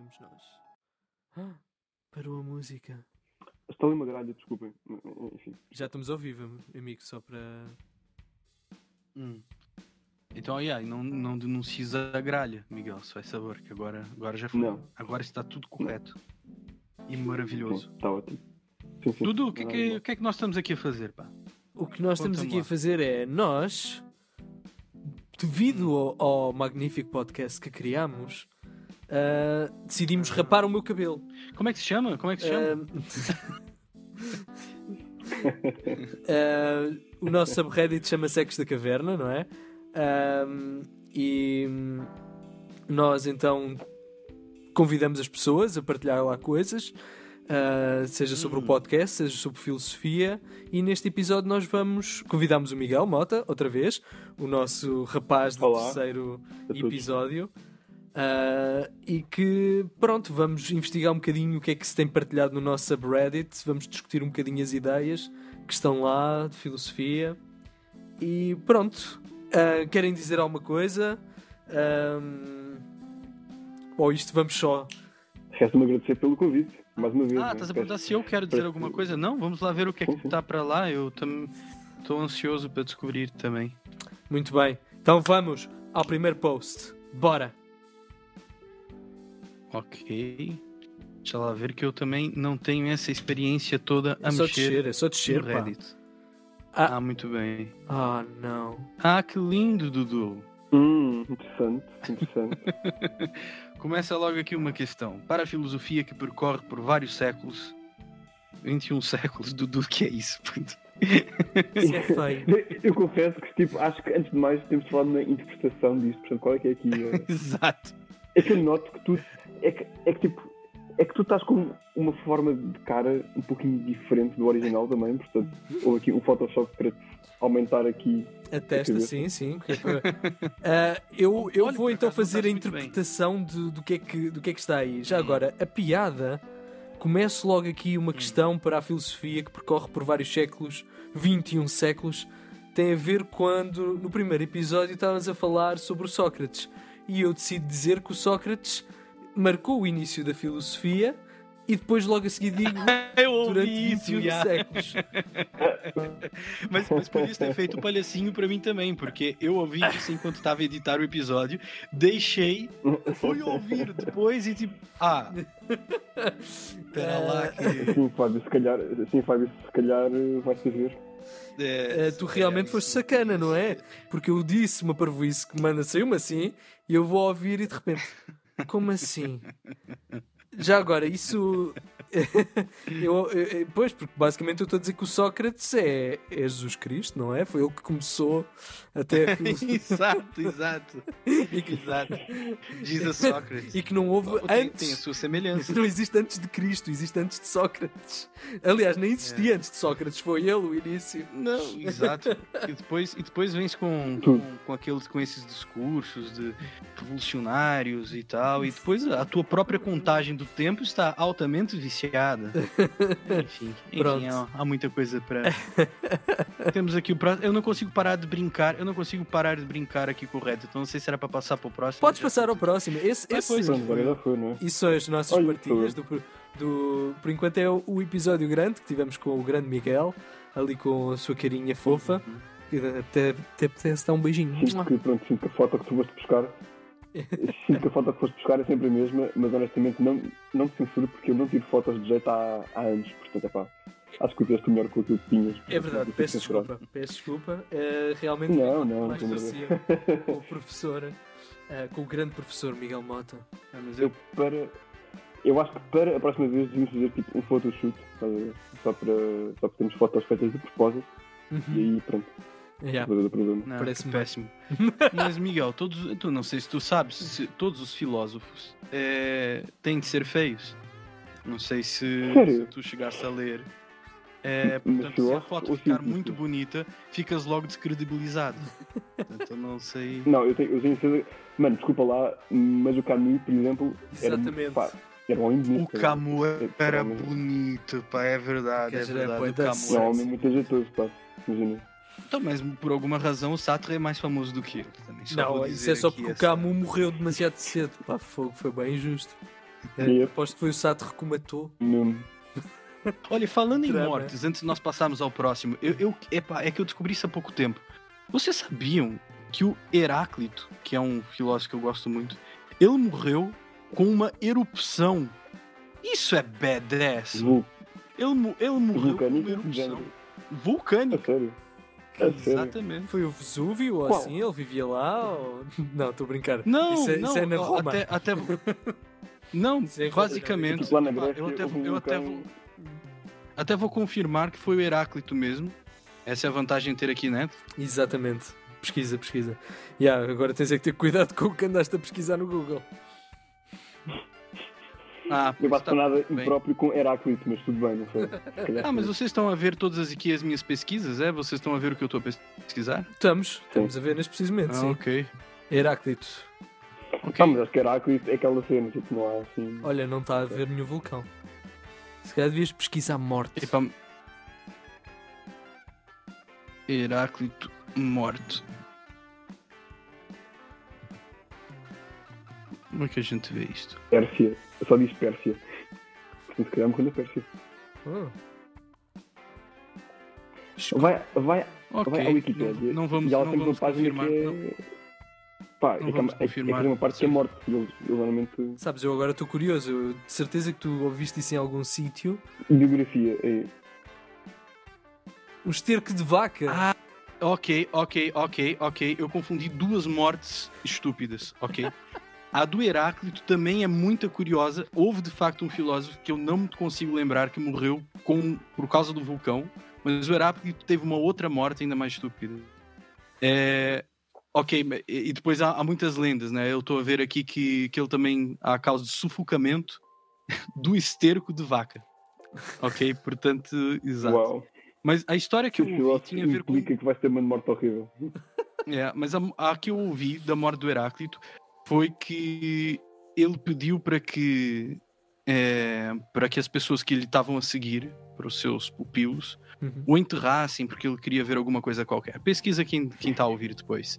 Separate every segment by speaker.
Speaker 1: somos nós. Parou a música.
Speaker 2: Está ali uma gralha, desculpem. Enfim.
Speaker 1: Já estamos ao vivo, amigo, só para...
Speaker 3: Então, não denuncies a gralha, Miguel, se faz sabor, que agora já foi.
Speaker 2: Não.
Speaker 3: Agora está tudo correto. E maravilhoso.
Speaker 2: Está ótimo. Sim.
Speaker 3: Dudu, o que é que nós estamos aqui a fazer, pá?
Speaker 1: O que nós estamos
Speaker 3: Conta-me
Speaker 1: aqui
Speaker 3: lá.
Speaker 1: a fazer é, nós, devido ao magnífico podcast que criámos, decidimos rapar o meu cabelo.
Speaker 3: Como é que se chama?
Speaker 1: O nosso subreddit chama-se Ecos da Caverna, não é? E nós então convidamos as pessoas a partilhar lá coisas, seja sobre o podcast, seja sobre filosofia, e neste episódio nós convidamos o Miguel Mota, outra vez, o nosso rapaz do
Speaker 2: Olá.
Speaker 1: terceiro
Speaker 2: A todos.
Speaker 1: episódio. E que, pronto, vamos investigar um bocadinho o que é que se tem partilhado no nosso subreddit, vamos discutir um bocadinho as ideias que estão lá, de filosofia, e pronto. Querem dizer alguma coisa? Ou isto vamos só...
Speaker 2: Resta-me agradecer pelo convite, mais uma vez.
Speaker 3: Estás a perguntar se eu quero dizer alguma coisa? Não, vamos lá ver o que é que está para lá. Eu também estou ansioso para descobrir também.
Speaker 1: Muito bem, então vamos ao primeiro post. Bora!
Speaker 3: Ok. Deixa lá ver que eu também não tenho essa experiência toda a mexer
Speaker 1: É só descer,
Speaker 3: no
Speaker 1: pá.
Speaker 3: Reddit.
Speaker 1: Ah.
Speaker 3: Muito bem.
Speaker 1: Não.
Speaker 3: Que lindo, Dudu.
Speaker 2: Interessante.
Speaker 3: Começa logo aqui uma questão. Para a filosofia que percorre por vários séculos, 21 séculos, Dudu, que é isso?
Speaker 1: Isso é feio.
Speaker 2: Eu confesso que, acho que antes de mais temos de falar na interpretação disto. Portanto, qual é que é aqui?
Speaker 3: Exato.
Speaker 2: É que eu noto que tu... É que tu estás com uma forma de cara um pouquinho diferente do original também. Portanto, houve aqui um Photoshop para aumentar aqui...
Speaker 1: A testa, sim. Eu
Speaker 3: Olha,
Speaker 1: vou
Speaker 3: por
Speaker 1: então
Speaker 3: acaso
Speaker 1: fazer a
Speaker 3: não estás muito
Speaker 1: interpretação do que é que está aí. Já agora, a piada... Começo logo aqui uma questão para a filosofia que percorre por vários séculos, 21 séculos. Tem a ver quando, no primeiro episódio, estávamos a falar sobre o Sócrates. E eu decido dizer que o Sócrates marcou o início da filosofia e depois logo a seguir digo
Speaker 3: Eu ouvi
Speaker 1: durante
Speaker 3: isso,
Speaker 1: 21
Speaker 3: já.
Speaker 1: séculos.
Speaker 3: Mas podias ter feito o palhacinho para mim também, porque eu ouvi isso enquanto estava a editar o episódio, deixei, fui ouvir depois e tipo, espera lá que...
Speaker 2: Sim, Fábio, se calhar vai saber.
Speaker 1: Tu realmente foste sacana, não é? Porque eu disse uma parvoíce que saiu-me assim e eu vou ouvir e de repente, como assim? Já agora, isso... Pois, porque basicamente eu estou a dizer que o Sócrates é Jesus Cristo, não é? Foi ele que começou até a filosofia.
Speaker 3: Exato. Jesus Sócrates.
Speaker 1: E que não houve
Speaker 3: Tem
Speaker 1: antes.
Speaker 3: a sua semelhança.
Speaker 1: Não existe antes de Cristo, existe antes de Sócrates. Aliás, nem existia antes de Sócrates, foi ele o início.
Speaker 3: Não, exato. E depois vens com esses discursos de revolucionários e tal, e depois a tua própria contagem do tempo está altamente viciada. Enfim, há muita coisa para... Temos aqui o próximo. Eu não consigo parar de brincar aqui com o Reddit, então não sei se era para passar para o próximo.
Speaker 1: Podes passar ao próximo.
Speaker 2: Pronto, agora já foi, não é?
Speaker 1: Isso são as nossas partilhas por enquanto é o episódio grande que tivemos com o grande Miguel, ali com a sua carinha fofa. Até apetece dar um beijinho.
Speaker 2: Sinto que a foto que tu foste buscar é sempre a mesma, mas honestamente não te censuro porque eu não tiro fotos de jeito há anos, portanto acho que fizeste melhor com aquilo que tinhas.
Speaker 1: É verdade, peço desculpa. Realmente
Speaker 2: não,
Speaker 1: mais fácil com o professor, com o grande professor Miguel Mota.
Speaker 3: Mas
Speaker 2: eu acho que para a próxima vez devíamos fazer tipo um photoshoot, só para termos fotos feitas de propósito. E aí pronto. Do problema.
Speaker 3: Não,
Speaker 1: Parece-me
Speaker 3: péssimo. Mas Miguel, tu não sei se tu sabes, se todos os filósofos têm de ser feios. Não sei se tu chegaste a ler. Portanto, se a foto ficar muito bonita, ficas logo descredibilizado. Portanto, eu não sei.
Speaker 2: Não, eu tenho certeza. Mano, desculpa lá, mas o Camus, por exemplo,
Speaker 1: Exatamente.
Speaker 2: era um homem bonito.
Speaker 3: O Camus era bonito, pá, é verdade. O Camus
Speaker 2: é um homem muito ajeitoso, pá, imagina.
Speaker 3: Então, mas por alguma razão o Sartre é mais famoso do que ele. Também,
Speaker 1: não, isso é só porque o Camus morreu demasiado cedo. Pá, foi bem injusto. Aposto que foi o Sato que matou.
Speaker 2: Não.
Speaker 3: Olha, falando em
Speaker 1: Drama.
Speaker 3: mortes, antes de nós passarmos ao próximo, é que eu descobri isso há pouco tempo. Vocês sabiam que o Heráclito, que é um filósofo que eu gosto muito, ele morreu com uma erupção. Isso é badass. Ele morreu com uma
Speaker 2: Vulcânico?
Speaker 3: erupção
Speaker 2: A
Speaker 3: vulcânica.
Speaker 2: sério? A sério?
Speaker 3: Exatamente.
Speaker 1: Foi o Vesúvio ou
Speaker 2: Qual?
Speaker 1: assim? Ele vivia lá? Ou... Não, estou a brincar.
Speaker 3: Não,
Speaker 1: isso é na Roma.
Speaker 3: Até não,
Speaker 1: Isso é em
Speaker 3: basicamente.
Speaker 2: Tipo, lá na
Speaker 3: pá,
Speaker 2: Grécia,
Speaker 3: eu
Speaker 2: houve um vulcão.
Speaker 3: até vou confirmar que foi o Heráclito mesmo. Essa é a vantagem de ter aqui net.
Speaker 1: Exatamente. Pesquisa. Agora tens é que ter cuidado com o que andaste a pesquisar no Google.
Speaker 2: Eu bato nada
Speaker 3: bem.
Speaker 2: impróprio com Heráclito, mas tudo bem, não sei.
Speaker 3: Mas vocês estão a ver todas aqui as minhas pesquisas, é? Vocês estão a ver o que eu estou a pesquisar?
Speaker 1: Estamos a ver neste precisamente, sim.
Speaker 3: Ok.
Speaker 1: Heráclito.
Speaker 2: Mas acho que Heráclito é aquela cena, tipo, não há assim.
Speaker 1: Olha, não está a ver nenhum vulcão. Se calhar devias pesquisar morte.
Speaker 3: Epá. Heráclito morto. Como é que a gente vê isto?
Speaker 2: Pérsia. Eu só diz Pérsia. Portanto, se calhar morreu na Pérsia.
Speaker 1: Oh.
Speaker 2: Vai
Speaker 3: Ok,
Speaker 2: à Wikipédia.
Speaker 3: não vamos,
Speaker 2: e ela
Speaker 3: não
Speaker 2: tem uma
Speaker 3: vamos
Speaker 2: página
Speaker 3: confirmar.
Speaker 2: que
Speaker 3: Não.
Speaker 2: é. Pá,
Speaker 3: Não
Speaker 2: é
Speaker 3: vamos
Speaker 2: que é
Speaker 3: confirmar.
Speaker 2: uma parte que é morte. Eles normalmente.
Speaker 1: Sabes, eu agora estou curioso. Eu, de certeza que tu ouviste isso em algum sítio.
Speaker 2: Biografia. É.
Speaker 1: Um esterco de vaca.
Speaker 3: Ah, ok. Eu confundi duas mortes estúpidas, ok? A do Heráclito também é muito curiosa. Houve de facto um filósofo que eu não me consigo lembrar que morreu por causa do vulcão, mas o Heráclito teve uma outra morte ainda mais estúpida. Ok, e depois há muitas lendas, né? Eu estou a ver aqui que ele também há causa de sufocamento do esterco de vaca. Ok, portanto, exato.
Speaker 2: Uau.
Speaker 3: Mas a história que eu
Speaker 2: Esse
Speaker 3: ouvi
Speaker 2: filósofo
Speaker 3: tinha a ver com...
Speaker 2: implica que vai ser uma morte horrível.
Speaker 3: mas a que eu ouvi da morte do Heráclito foi que ele pediu para que as pessoas que lhe estavam a seguir, para os seus pupilos, o enterrassem porque ele queria ver alguma coisa qualquer. Pesquisa quem está a ouvir depois.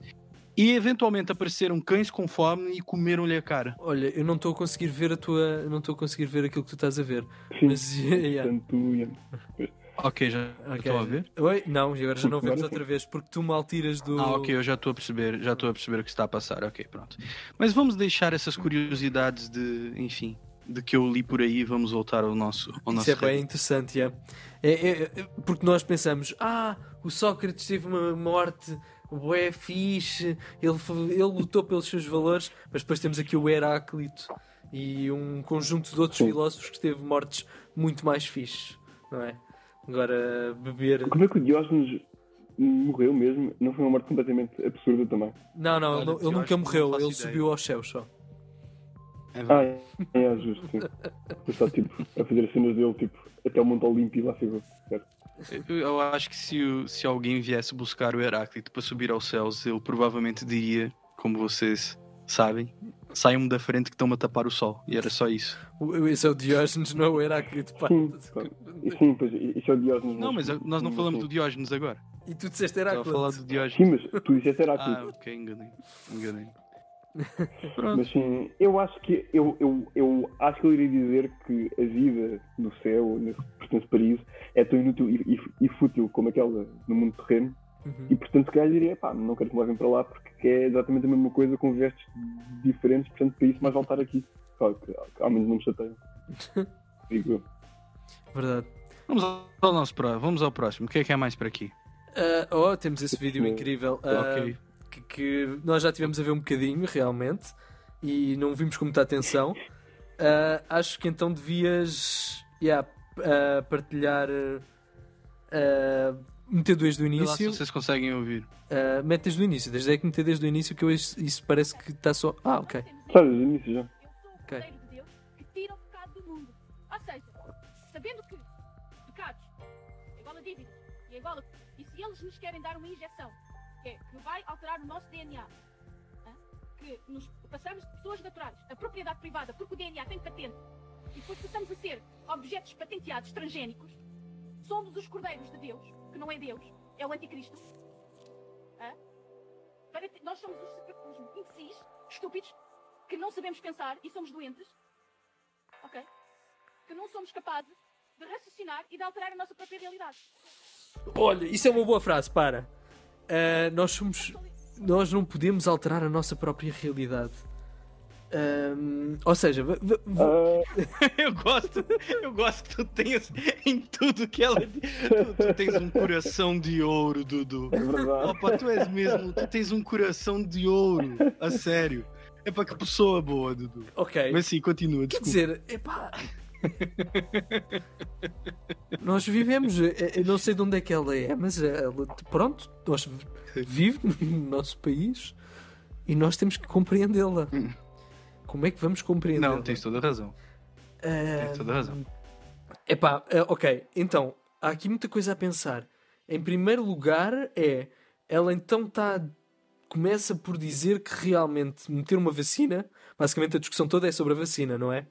Speaker 3: E eventualmente apareceram cães com fome e comeram-lhe a cara.
Speaker 1: Olha, eu não estou a conseguir ver não estou a conseguir ver aquilo que tu estás a ver.
Speaker 2: Sim.
Speaker 1: Mas yeah.
Speaker 2: Portanto,
Speaker 3: Ok, já estou a ver.
Speaker 1: Oi? Não, e agora já não vemos
Speaker 2: Agora
Speaker 1: outra vez porque tu mal tiras do.
Speaker 3: Ok, eu já estou a perceber o que está a passar. Ok, pronto. Mas vamos deixar essas curiosidades de que eu li por aí e vamos voltar ao nosso
Speaker 1: Isso é bem
Speaker 3: Reddit.
Speaker 1: interessante, porque nós pensamos, o Sócrates teve uma morte bué fixe, ele lutou pelos seus valores, mas depois temos aqui o Heráclito e um conjunto de outros filósofos que teve mortes muito mais fixes, não é? Agora, beber...
Speaker 2: como é que o Diógenes morreu mesmo? Não foi uma morte completamente absurda também?
Speaker 1: Não,
Speaker 3: Olha,
Speaker 1: ele nunca
Speaker 3: não
Speaker 1: morreu,
Speaker 3: faço
Speaker 1: ele
Speaker 3: ideia.
Speaker 1: subiu aos céus só.
Speaker 3: É verdade.
Speaker 2: É justo, sim. Ele está tipo, a fazer as cenas dele tipo, até o Monte Olimpo e lá ficou. Certo?
Speaker 3: Eu acho que se alguém viesse buscar o Heráclito para subir aos céus, ele provavelmente diria, como vocês sabem, saiam da frente que estão a tapar o sol. E era só isso.
Speaker 1: Esse é o Diógenes, não é o Heráclito, pá.
Speaker 2: Sim, pois, isso é o Diógenes.
Speaker 3: Não, mas nós não falamos do Diógenes agora.
Speaker 1: E tu disseste
Speaker 3: Estava a
Speaker 1: Heráclito.
Speaker 3: falar do Diógenes.
Speaker 2: Sim, mas tu disseste Heráclito.
Speaker 3: Ok, enganei. Pronto.
Speaker 2: Mas sim, eu acho que eu acho que eu iria dizer que a vida no céu, nesse pertence paraíso, é tão inútil e fútil como aquela no mundo terreno. E portanto se calhar diria, não quero que me levem para lá porque é exatamente a mesma coisa com vestes diferentes, portanto para isso mais voltar aqui. Claro que ao menos não me chateiam. Digo eu.
Speaker 1: Verdade.
Speaker 3: Vamos ao próximo. O que é mais para aqui?
Speaker 1: Temos esse vídeo incrível.
Speaker 3: Ok.
Speaker 1: Que nós já tivemos a ver um bocadinho, realmente, e não vimos com muita atenção. Acho que então devias partilhar. Meter desde o
Speaker 3: Vê lá se
Speaker 1: início.
Speaker 3: vocês conseguem ouvir.
Speaker 1: Mete desde o início, desde que meter desde o início, que isso parece que está só. Ok.
Speaker 2: Sabes, início já.
Speaker 1: Ok.
Speaker 4: Eu sou o Cordeiro de Deus que tira o pecado do mundo. Ou seja, sabendo que pecados é igual a dívida e é igual a... E se eles nos querem dar uma injeção que vai alterar o nosso DNA, que nos passamos de pessoas naturais a propriedade privada porque o DNA tem patente e depois passamos a ser objetos patenteados transgénicos, somos os Cordeiros de Deus, que não é Deus, é o Anticristo. Nós somos os imbecis, estúpidos, que não sabemos pensar e somos doentes. ok? Que não somos capazes de raciocinar e de alterar a nossa própria realidade.
Speaker 1: Olha, isso é uma boa frase, para. Nós não podemos alterar a nossa própria realidade. Ou seja,
Speaker 3: eu gosto que tu tenhas em tudo que ela diz. Tu tens um coração de ouro, Dudu.
Speaker 2: É verdade.
Speaker 3: Opa, tu és mesmo, tu tens um coração de ouro, a sério. É para que pessoa boa, Dudu.
Speaker 1: ok.
Speaker 3: Mas sim, continua.
Speaker 1: Quer
Speaker 3: Desculpa.
Speaker 1: dizer, epá. Nós vivemos, eu não sei de onde é que ela é, mas pronto, nós vivemos no nosso país e nós temos que compreendê-la. Como é que vamos compreendê-la?
Speaker 3: Não, tens toda a razão. Tens toda a razão.
Speaker 1: Epá, ok, então, há aqui muita coisa a pensar. Em primeiro lugar, ela então começa por dizer que realmente meter uma vacina, basicamente a discussão toda é sobre a vacina, não é?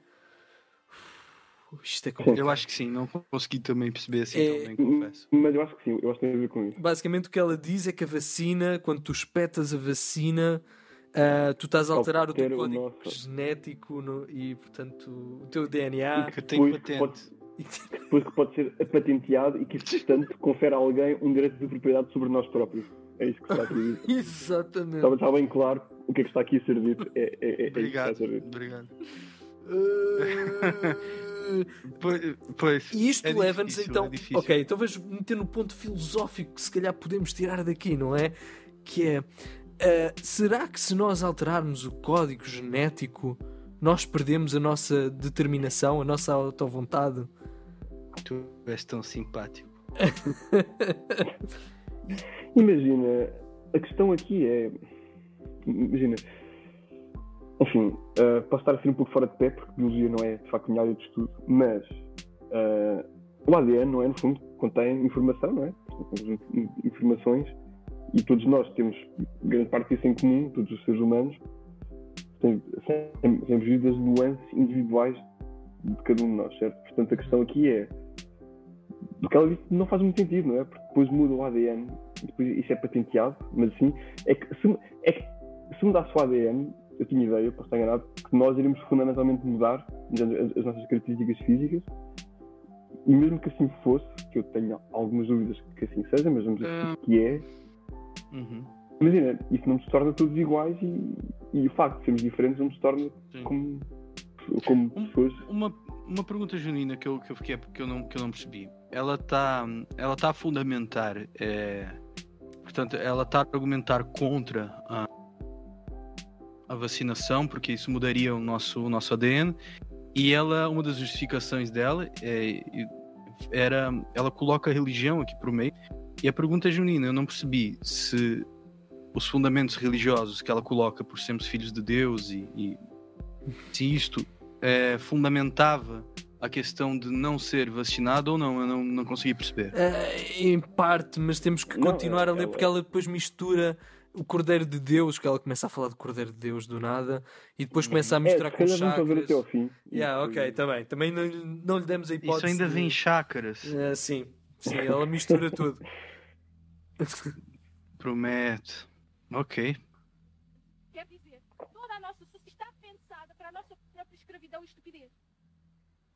Speaker 1: Isto é complicado.
Speaker 3: Eu acho que sim, não consegui também perceber assim tão bem, confesso.
Speaker 2: Mas eu acho que sim, eu acho que tem a ver com isso.
Speaker 1: Basicamente o que ela diz é que a vacina, quando tu espetas a vacina, tu estás a alterar o teu código genético e, portanto, o teu DNA.
Speaker 3: Que tem patente.
Speaker 2: Depois que pode ser patenteado e que isso, portanto, confere a alguém um direito de propriedade sobre nós próprios. É isso que está aqui a dizer.
Speaker 1: Exatamente.
Speaker 2: Está bem claro o que é que está aqui a ser dito.
Speaker 3: Obrigado. Obrigado. Pois,
Speaker 1: e isto leva-nos
Speaker 3: difícil,
Speaker 1: então.
Speaker 3: É difícil.
Speaker 1: Ok, então vamos meter no ponto filosófico que se calhar podemos tirar daqui, não é? Que é. Será que se nós alterarmos o código genético, nós perdemos a nossa determinação, a nossa autovontade?
Speaker 3: Tu és tão simpático.
Speaker 2: Imagina, a questão aqui é. Imagina. Enfim, posso estar a ser um pouco fora de pé, porque biologia não é de facto minha área de estudo, mas o ADN, não é? No fundo, contém informação, não é? Temos informações e todos nós temos grande parte disso em comum, todos os seres humanos, temos vivido as nuances individuais de cada um de nós, certo? Portanto, a questão aqui é. Do que ela disse não faz muito sentido, não é? Porque depois muda o ADN, e depois isso é patenteado, mas assim, se mudasse o ADN, eu tinha ideia, posso estar enganado, que nós iríamos fundamentalmente mudar as nossas características físicas, e mesmo que assim fosse, que eu tenho algumas dúvidas que assim seja, mas vamos dizer que é. Imagina, isso não nos torna todos iguais e o facto de sermos diferentes não nos torna como pessoas.
Speaker 3: Uma pergunta genuína que eu fiquei, que eu não percebi. Ela está a fundamentar, portanto, ela está a argumentar contra a vacinação, porque isso mudaria o nosso ADN, e uma das justificações dela ela coloca a religião aqui por meio, e a pergunta é genuína, eu não percebi se os fundamentos religiosos que ela coloca por sermos filhos de Deus e se isto fundamentava a questão de não ser vacinado ou não, eu não consegui perceber.
Speaker 1: Em parte, mas temos que continuar a ler, porque ela depois mistura o Cordeiro de Deus, que ela começa a falar do Cordeiro de Deus do nada, e depois começa a misturar com chakras.
Speaker 2: Ver até ao fim.
Speaker 1: Ok, também não lhe demos a hipótese.
Speaker 3: Isso ainda vem chakras.
Speaker 1: Sim, ela mistura tudo.
Speaker 3: Promete. Ok.
Speaker 4: Quer dizer, toda a nossa sociedade está pensada para a nossa própria escravidão e estupidez.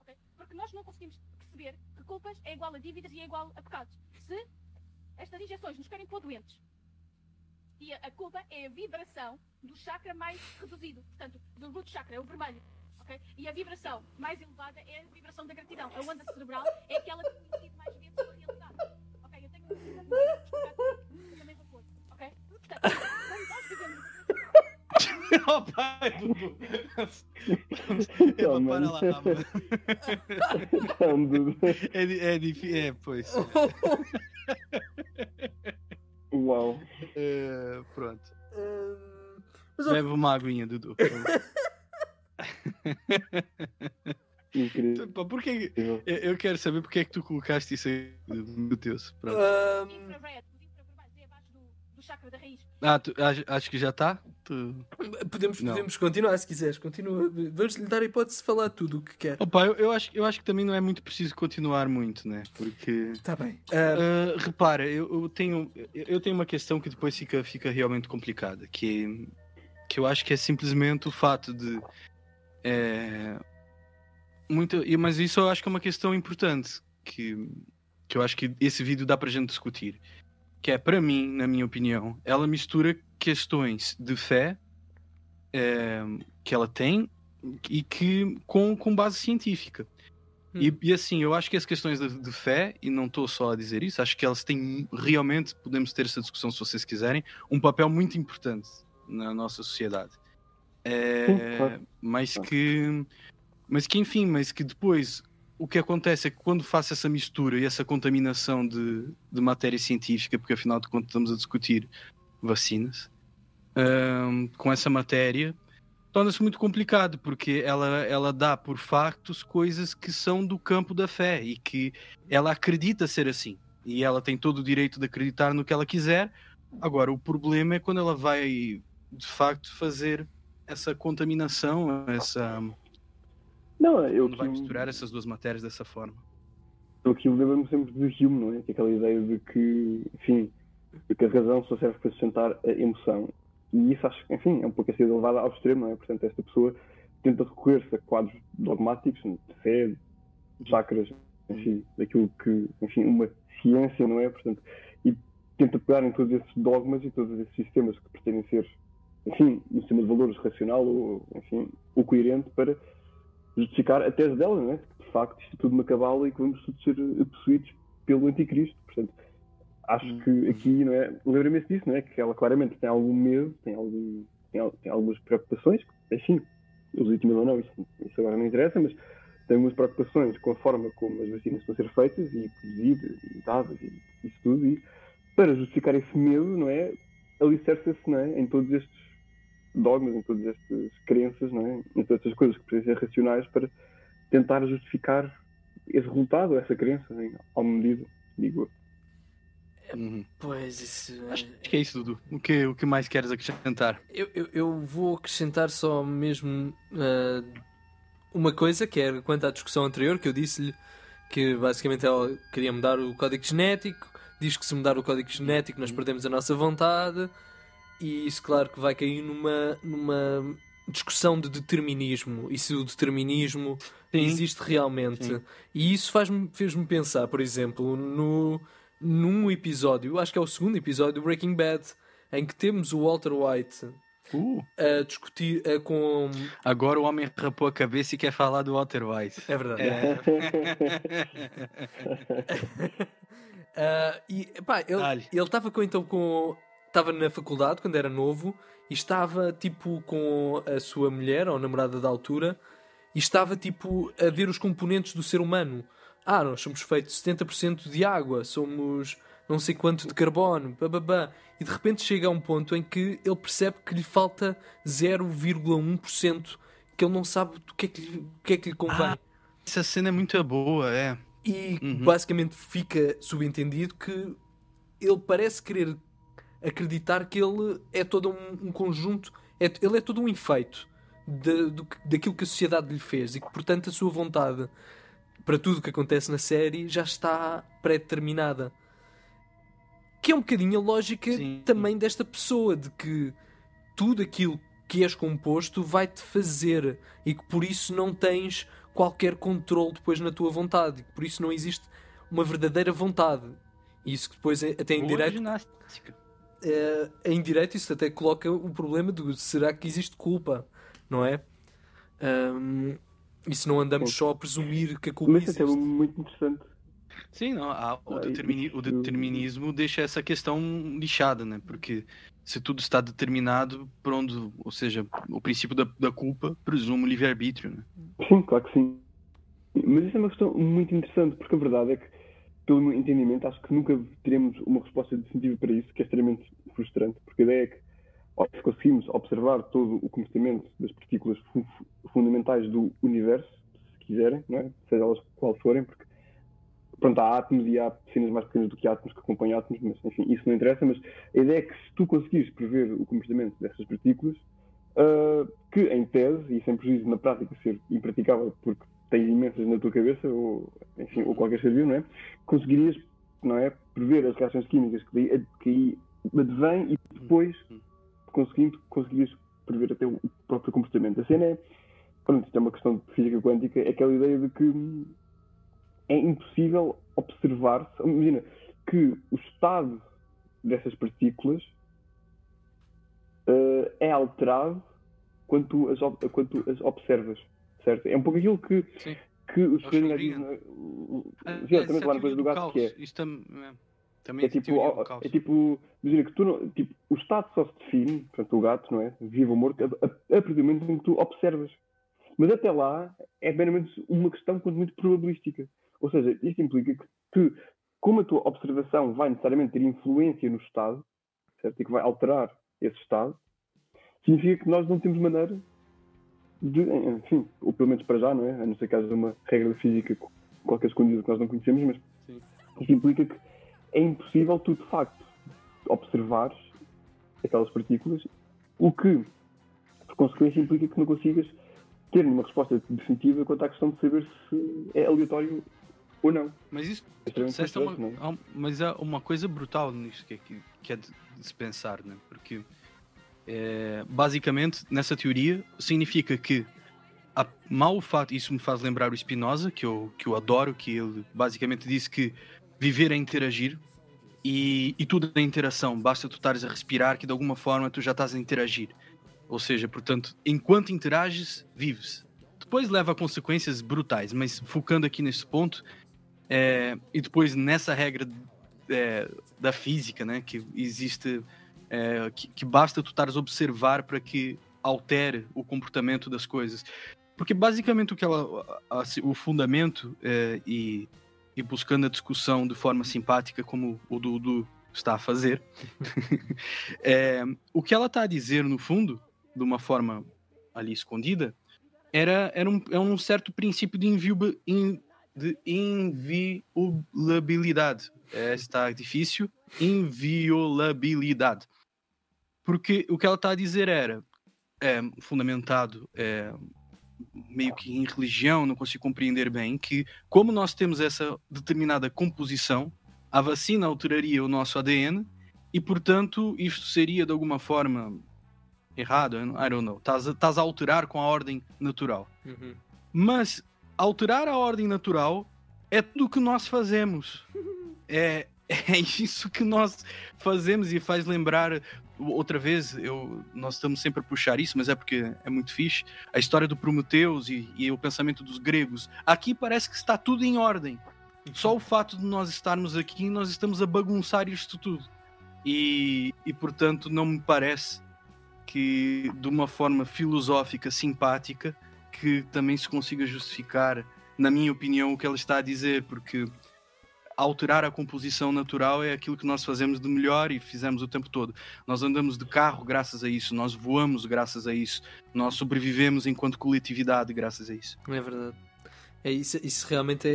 Speaker 4: Okay? Porque nós não conseguimos perceber que culpas é igual a dívidas e é igual a pecados. Se estas injeções nos querem pôr doentes, e a culpa é a vibração do chakra mais reduzido, portanto, do root chakra, é o vermelho. Okay? E a vibração mais elevada é a vibração da gratidão. A onda cerebral é aquela que incide mais vezes com a realidade. Ok, eu tenho que também vou pôr. Ok? Portanto, quando nós vivemos...
Speaker 3: Oh, pai, Dudu. Para lá, mano. É difícil, pois.
Speaker 2: Uau.
Speaker 3: Pronto. Bebe uma aguinha, Dudu.
Speaker 2: Incrível.
Speaker 3: Porque eu quero saber porque é que tu colocaste isso aí, meu Deus.
Speaker 4: Infrared, os infravermelhos é abaixo do chakra da raiz.
Speaker 3: Acho que já está.
Speaker 1: Podemos continuar se quiseres. Continua. Vamos-lhe dar a hipótese de falar tudo o que quer.
Speaker 3: Opa, eu acho que também não é muito preciso continuar muito, né? Porque.
Speaker 1: Está bem.
Speaker 3: Repara, eu tenho uma questão que depois fica realmente complicada, que eu acho que é simplesmente o fato de Mas isso eu acho que é uma questão importante que eu acho que esse vídeo dá para a gente discutir. Que é, para mim, na minha opinião, ela mistura questões de fé que ela tem e que com base científica. E assim, eu acho que as questões de fé, e não estou só a dizer isso, acho que elas têm realmente, podemos ter essa discussão se vocês quiserem, um papel muito importante na nossa sociedade.
Speaker 2: Claro.
Speaker 3: Mas que depois o que acontece é que quando faço essa mistura e essa contaminação de matéria científica, porque afinal de contas estamos a discutir vacinas, com essa matéria, torna-se muito complicado, porque ela dá por factos coisas que são do campo da fé e que ela acredita ser assim. E ela tem todo o direito de acreditar no que ela quiser. Agora, o problema é quando ela vai, de facto, fazer essa contaminação, quando vai misturar essas duas matérias dessa forma.
Speaker 2: Aquilo lembra-me sempre de Hume, não é? Que é aquela ideia de que, enfim, de que a razão só serve para sustentar a emoção. E isso, acho que, enfim, é um pouco assim levado ao extremo, não é? Portanto, esta pessoa tenta recorrer-se a quadros dogmáticos, de fé, de chakras, enfim, daquilo que, enfim, uma ciência, não é? Portanto, e tenta pegar em todos esses dogmas e todos esses sistemas que pretendem ser, enfim, um sistema de valores racional ou, enfim, o coerente para justificar a tese dela, não é? Que, de facto, isto é tudo uma cabala e que vamos todos ser possuídos pelo anticristo. Portanto, acho que aqui, não é? Lembra-me disso, não é? Que ela claramente tem algum medo, tem algumas preocupações, enfim, legítimas ou não, isso agora não interessa, mas tem algumas preocupações com a forma como as vacinas estão a ser feitas e produzidas e dadas e isso tudo, e para justificar esse medo, não é? Alicerça-se, não é? Em todos estes dogmas, em todas estas crenças, não é? Em todas estas coisas que precisam ser racionais para tentar justificar esse resultado, essa crença, em alguma medida, digo eu.
Speaker 1: Pois, isso...
Speaker 3: Acho que é isso, Dudu. O que mais queres acrescentar?
Speaker 1: Eu vou acrescentar só mesmo uma coisa, que era quanto à discussão anterior, que eu disse-lhe que basicamente ela queria mudar o código genético, diz que se mudar o código genético nós perdemos a nossa vontade, e isso claro que vai cair numa discussão de determinismo, e se o determinismo existe realmente. Sim. E isso fez-me pensar, por exemplo, num episódio, acho que é o segundo episódio do Breaking Bad, em que temos o Walter White a discutir com...
Speaker 3: Agora o homem rapou a cabeça e quer falar do Walter White.
Speaker 1: É verdade. Ele estava estava na faculdade quando era novo e estava tipo com a sua mulher ou namorada da altura e estava tipo a ver os componentes do ser humano. Nós somos feitos 70% de água, somos não sei quanto de carbono, e de repente chega a um ponto em que ele percebe que lhe falta 0,1%, que ele não sabe do que é que lhe convém.
Speaker 3: Essa cena é muito boa, é.
Speaker 1: E basicamente fica subentendido que ele parece querer acreditar que ele é todo um conjunto, ele é todo um efeito daquilo que a sociedade lhe fez e que, portanto, a sua vontade para tudo o que acontece na série já está pré-determinada. Que é um bocadinho a lógica também desta pessoa, de que tudo aquilo que és composto vai-te fazer e que por isso não tens qualquer controle depois na tua vontade, e que por isso não existe uma verdadeira vontade. E isso que depois até em direito... em direito isso até coloca o problema de será que existe culpa, não é? E se não andamos só a presumir que a culpa existe.
Speaker 2: Mas é muito interessante.
Speaker 3: Sim, não, o determinismo deixa essa questão lixada, né? Porque se tudo está determinado, por onde, ou seja, o princípio da culpa presume o livre-arbítrio, né?
Speaker 2: Sim, claro que sim. Mas isso é uma questão muito interessante, porque a verdade é que, pelo meu entendimento, acho que nunca teremos uma resposta definitiva para isso, que é extremamente frustrante, porque a ideia é que, se conseguimos observar todo o comportamento das partículas fundamentais do universo, se quiserem, não é? Seja elas qual forem, porque pronto, há átomos e há cenas mais pequenas do que átomos que acompanham átomos, mas enfim, isso não interessa, mas a ideia é que se tu conseguires prever o comportamento dessas partículas, que em tese, e sem prejuízo na prática ser impraticável porque tens imensas na tua cabeça, ou enfim, ou qualquer ser vivo, não é? Conseguirias, não é, prever as reações químicas que aí advêm e depois, conseguirias prever até o próprio comportamento. A cena é pronto, isto é uma questão de física quântica, é aquela ideia de que é impossível observar-se. Imagina que o estado dessas partículas é alterado quando tu as observas, certo? É um pouco aquilo que os Schrödinger dizem. Exatamente, lá na coisa do gato, que é.
Speaker 3: Isto também
Speaker 2: é tipo, imagina que tu não, tipo, o estado só se define, portanto, o gato, não é? Vivo ou morto, a partir do momento em que tu observas. Mas até lá é meramente uma questão quanto muito probabilística. Ou seja, isto implica que como a tua observação vai necessariamente ter influência no estado, certo? E que vai alterar esse estado, significa que nós não temos maneira de, enfim, ou pelo menos para já, não é? A não ser que haja uma regra de física qualquer escondida que nós não conhecemos, mas isto implica que é impossível tu, de facto, observares aquelas partículas, o que, por consequência, implica que não consigas ter uma resposta definitiva quanto à questão de saber se é aleatório ou não.
Speaker 3: Mas isso mas há uma coisa brutal nisto que é de se pensar, né? Porque basicamente nessa teoria significa que mal o fato, isso me faz lembrar o Spinoza, que eu adoro, que ele basicamente disse que viver é interagir e tudo é interação, basta tu estares a respirar que de alguma forma tu já estás a interagir. Ou seja, portanto, enquanto interages, vives. Depois leva a consequências brutais, mas focando aqui nesse ponto, e depois nessa regra da física, né, que existe, que basta tu estares a observar para que altere o comportamento das coisas. Porque basicamente o fundamento, e buscando a discussão de forma simpática, como o Dudu está a fazer, o que ela está a dizer, no fundo, de uma forma ali escondida, é um certo princípio de inviolabilidade. Está difícil. Inviolabilidade. Porque o que ela está a dizer fundamentado meio que em religião, não consigo compreender bem, que como nós temos essa determinada composição, a vacina alteraria o nosso ADN e, portanto, isto seria de alguma forma errado, I don't know. Estás a alterar com a ordem natural.
Speaker 1: Uhum.
Speaker 3: Mas alterar a ordem natural é tudo o que nós fazemos. É isso que nós fazemos, e faz lembrar, outra vez, nós estamos sempre a puxar isso, mas é porque é muito fixe, a história do Prometeus e o pensamento dos gregos. Aqui parece que está tudo em ordem. Só o fato de nós estarmos aqui, nós estamos a bagunçar isto tudo. E portanto, não me parece que, de uma forma filosófica, simpática, que também se consiga justificar, na minha opinião, o que ela está a dizer, porque alterar a composição natural é aquilo que nós fazemos de melhor e fizemos o tempo todo. Nós andamos de carro graças a isso, nós voamos graças a isso, nós sobrevivemos enquanto coletividade graças a isso.
Speaker 1: É verdade. Isso realmente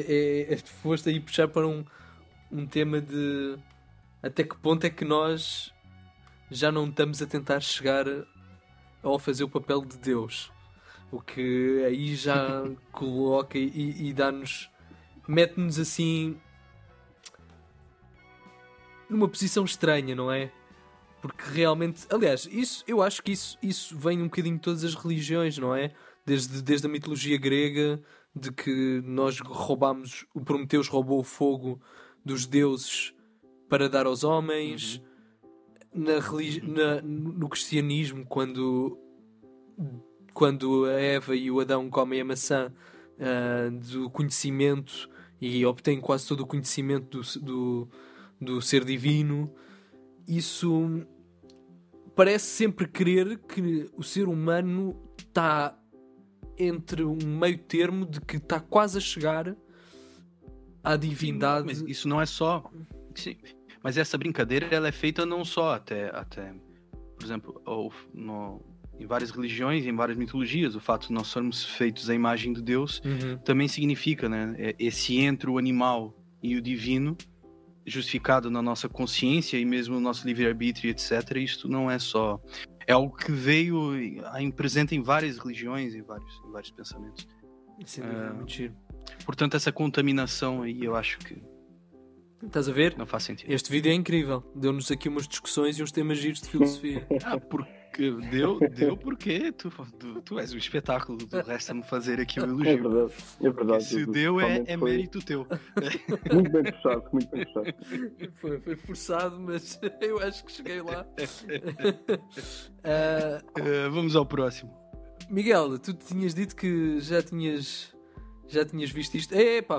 Speaker 1: foste aí puxar para um tema de até que ponto é que nós já não estamos a tentar chegar ao fazer o papel de Deus. O que aí já coloca e dá-nos, mete-nos assim numa posição estranha, não é? Porque realmente, aliás, eu acho que isso vem um bocadinho de todas as religiões, não é? Desde a mitologia grega, de que nós roubámos, o Prometeus roubou o fogo dos deuses para dar aos homens. No cristianismo, quando a Eva e o Adão comem a maçã do conhecimento e obtêm quase todo o conhecimento do ser divino, isso parece sempre querer que o ser humano está entre um meio termo de que está quase a chegar à divindade.
Speaker 3: Sim, mas isso não é só... Sim. Mas essa brincadeira, ela é feita não só até por exemplo, em várias religiões, em várias mitologias, o fato de nós sermos feitos à imagem de Deus também significa, né, esse entre o animal e o divino, justificado na nossa consciência e mesmo no nosso livre-arbítrio, etc. Isto não é só... É algo que veio presente em várias religiões, em vários pensamentos.
Speaker 1: Sem dúvida, muito giro.
Speaker 3: Portanto, essa contaminação aí, eu acho que
Speaker 1: estás a ver?
Speaker 3: Não faz sentido.
Speaker 1: Este vídeo é incrível. Deu-nos aqui umas discussões e uns temas giros de filosofia.
Speaker 3: Porque Deu porque tu és um espetáculo, tu resta-me fazer aqui o elogio.
Speaker 2: É verdade.
Speaker 3: Se deu é mérito teu.
Speaker 2: Muito bem puxado.
Speaker 1: Foi forçado, mas eu acho que cheguei lá.
Speaker 3: Vamos ao próximo.
Speaker 1: Miguel, tu tinhas dito que já tinhas visto isto.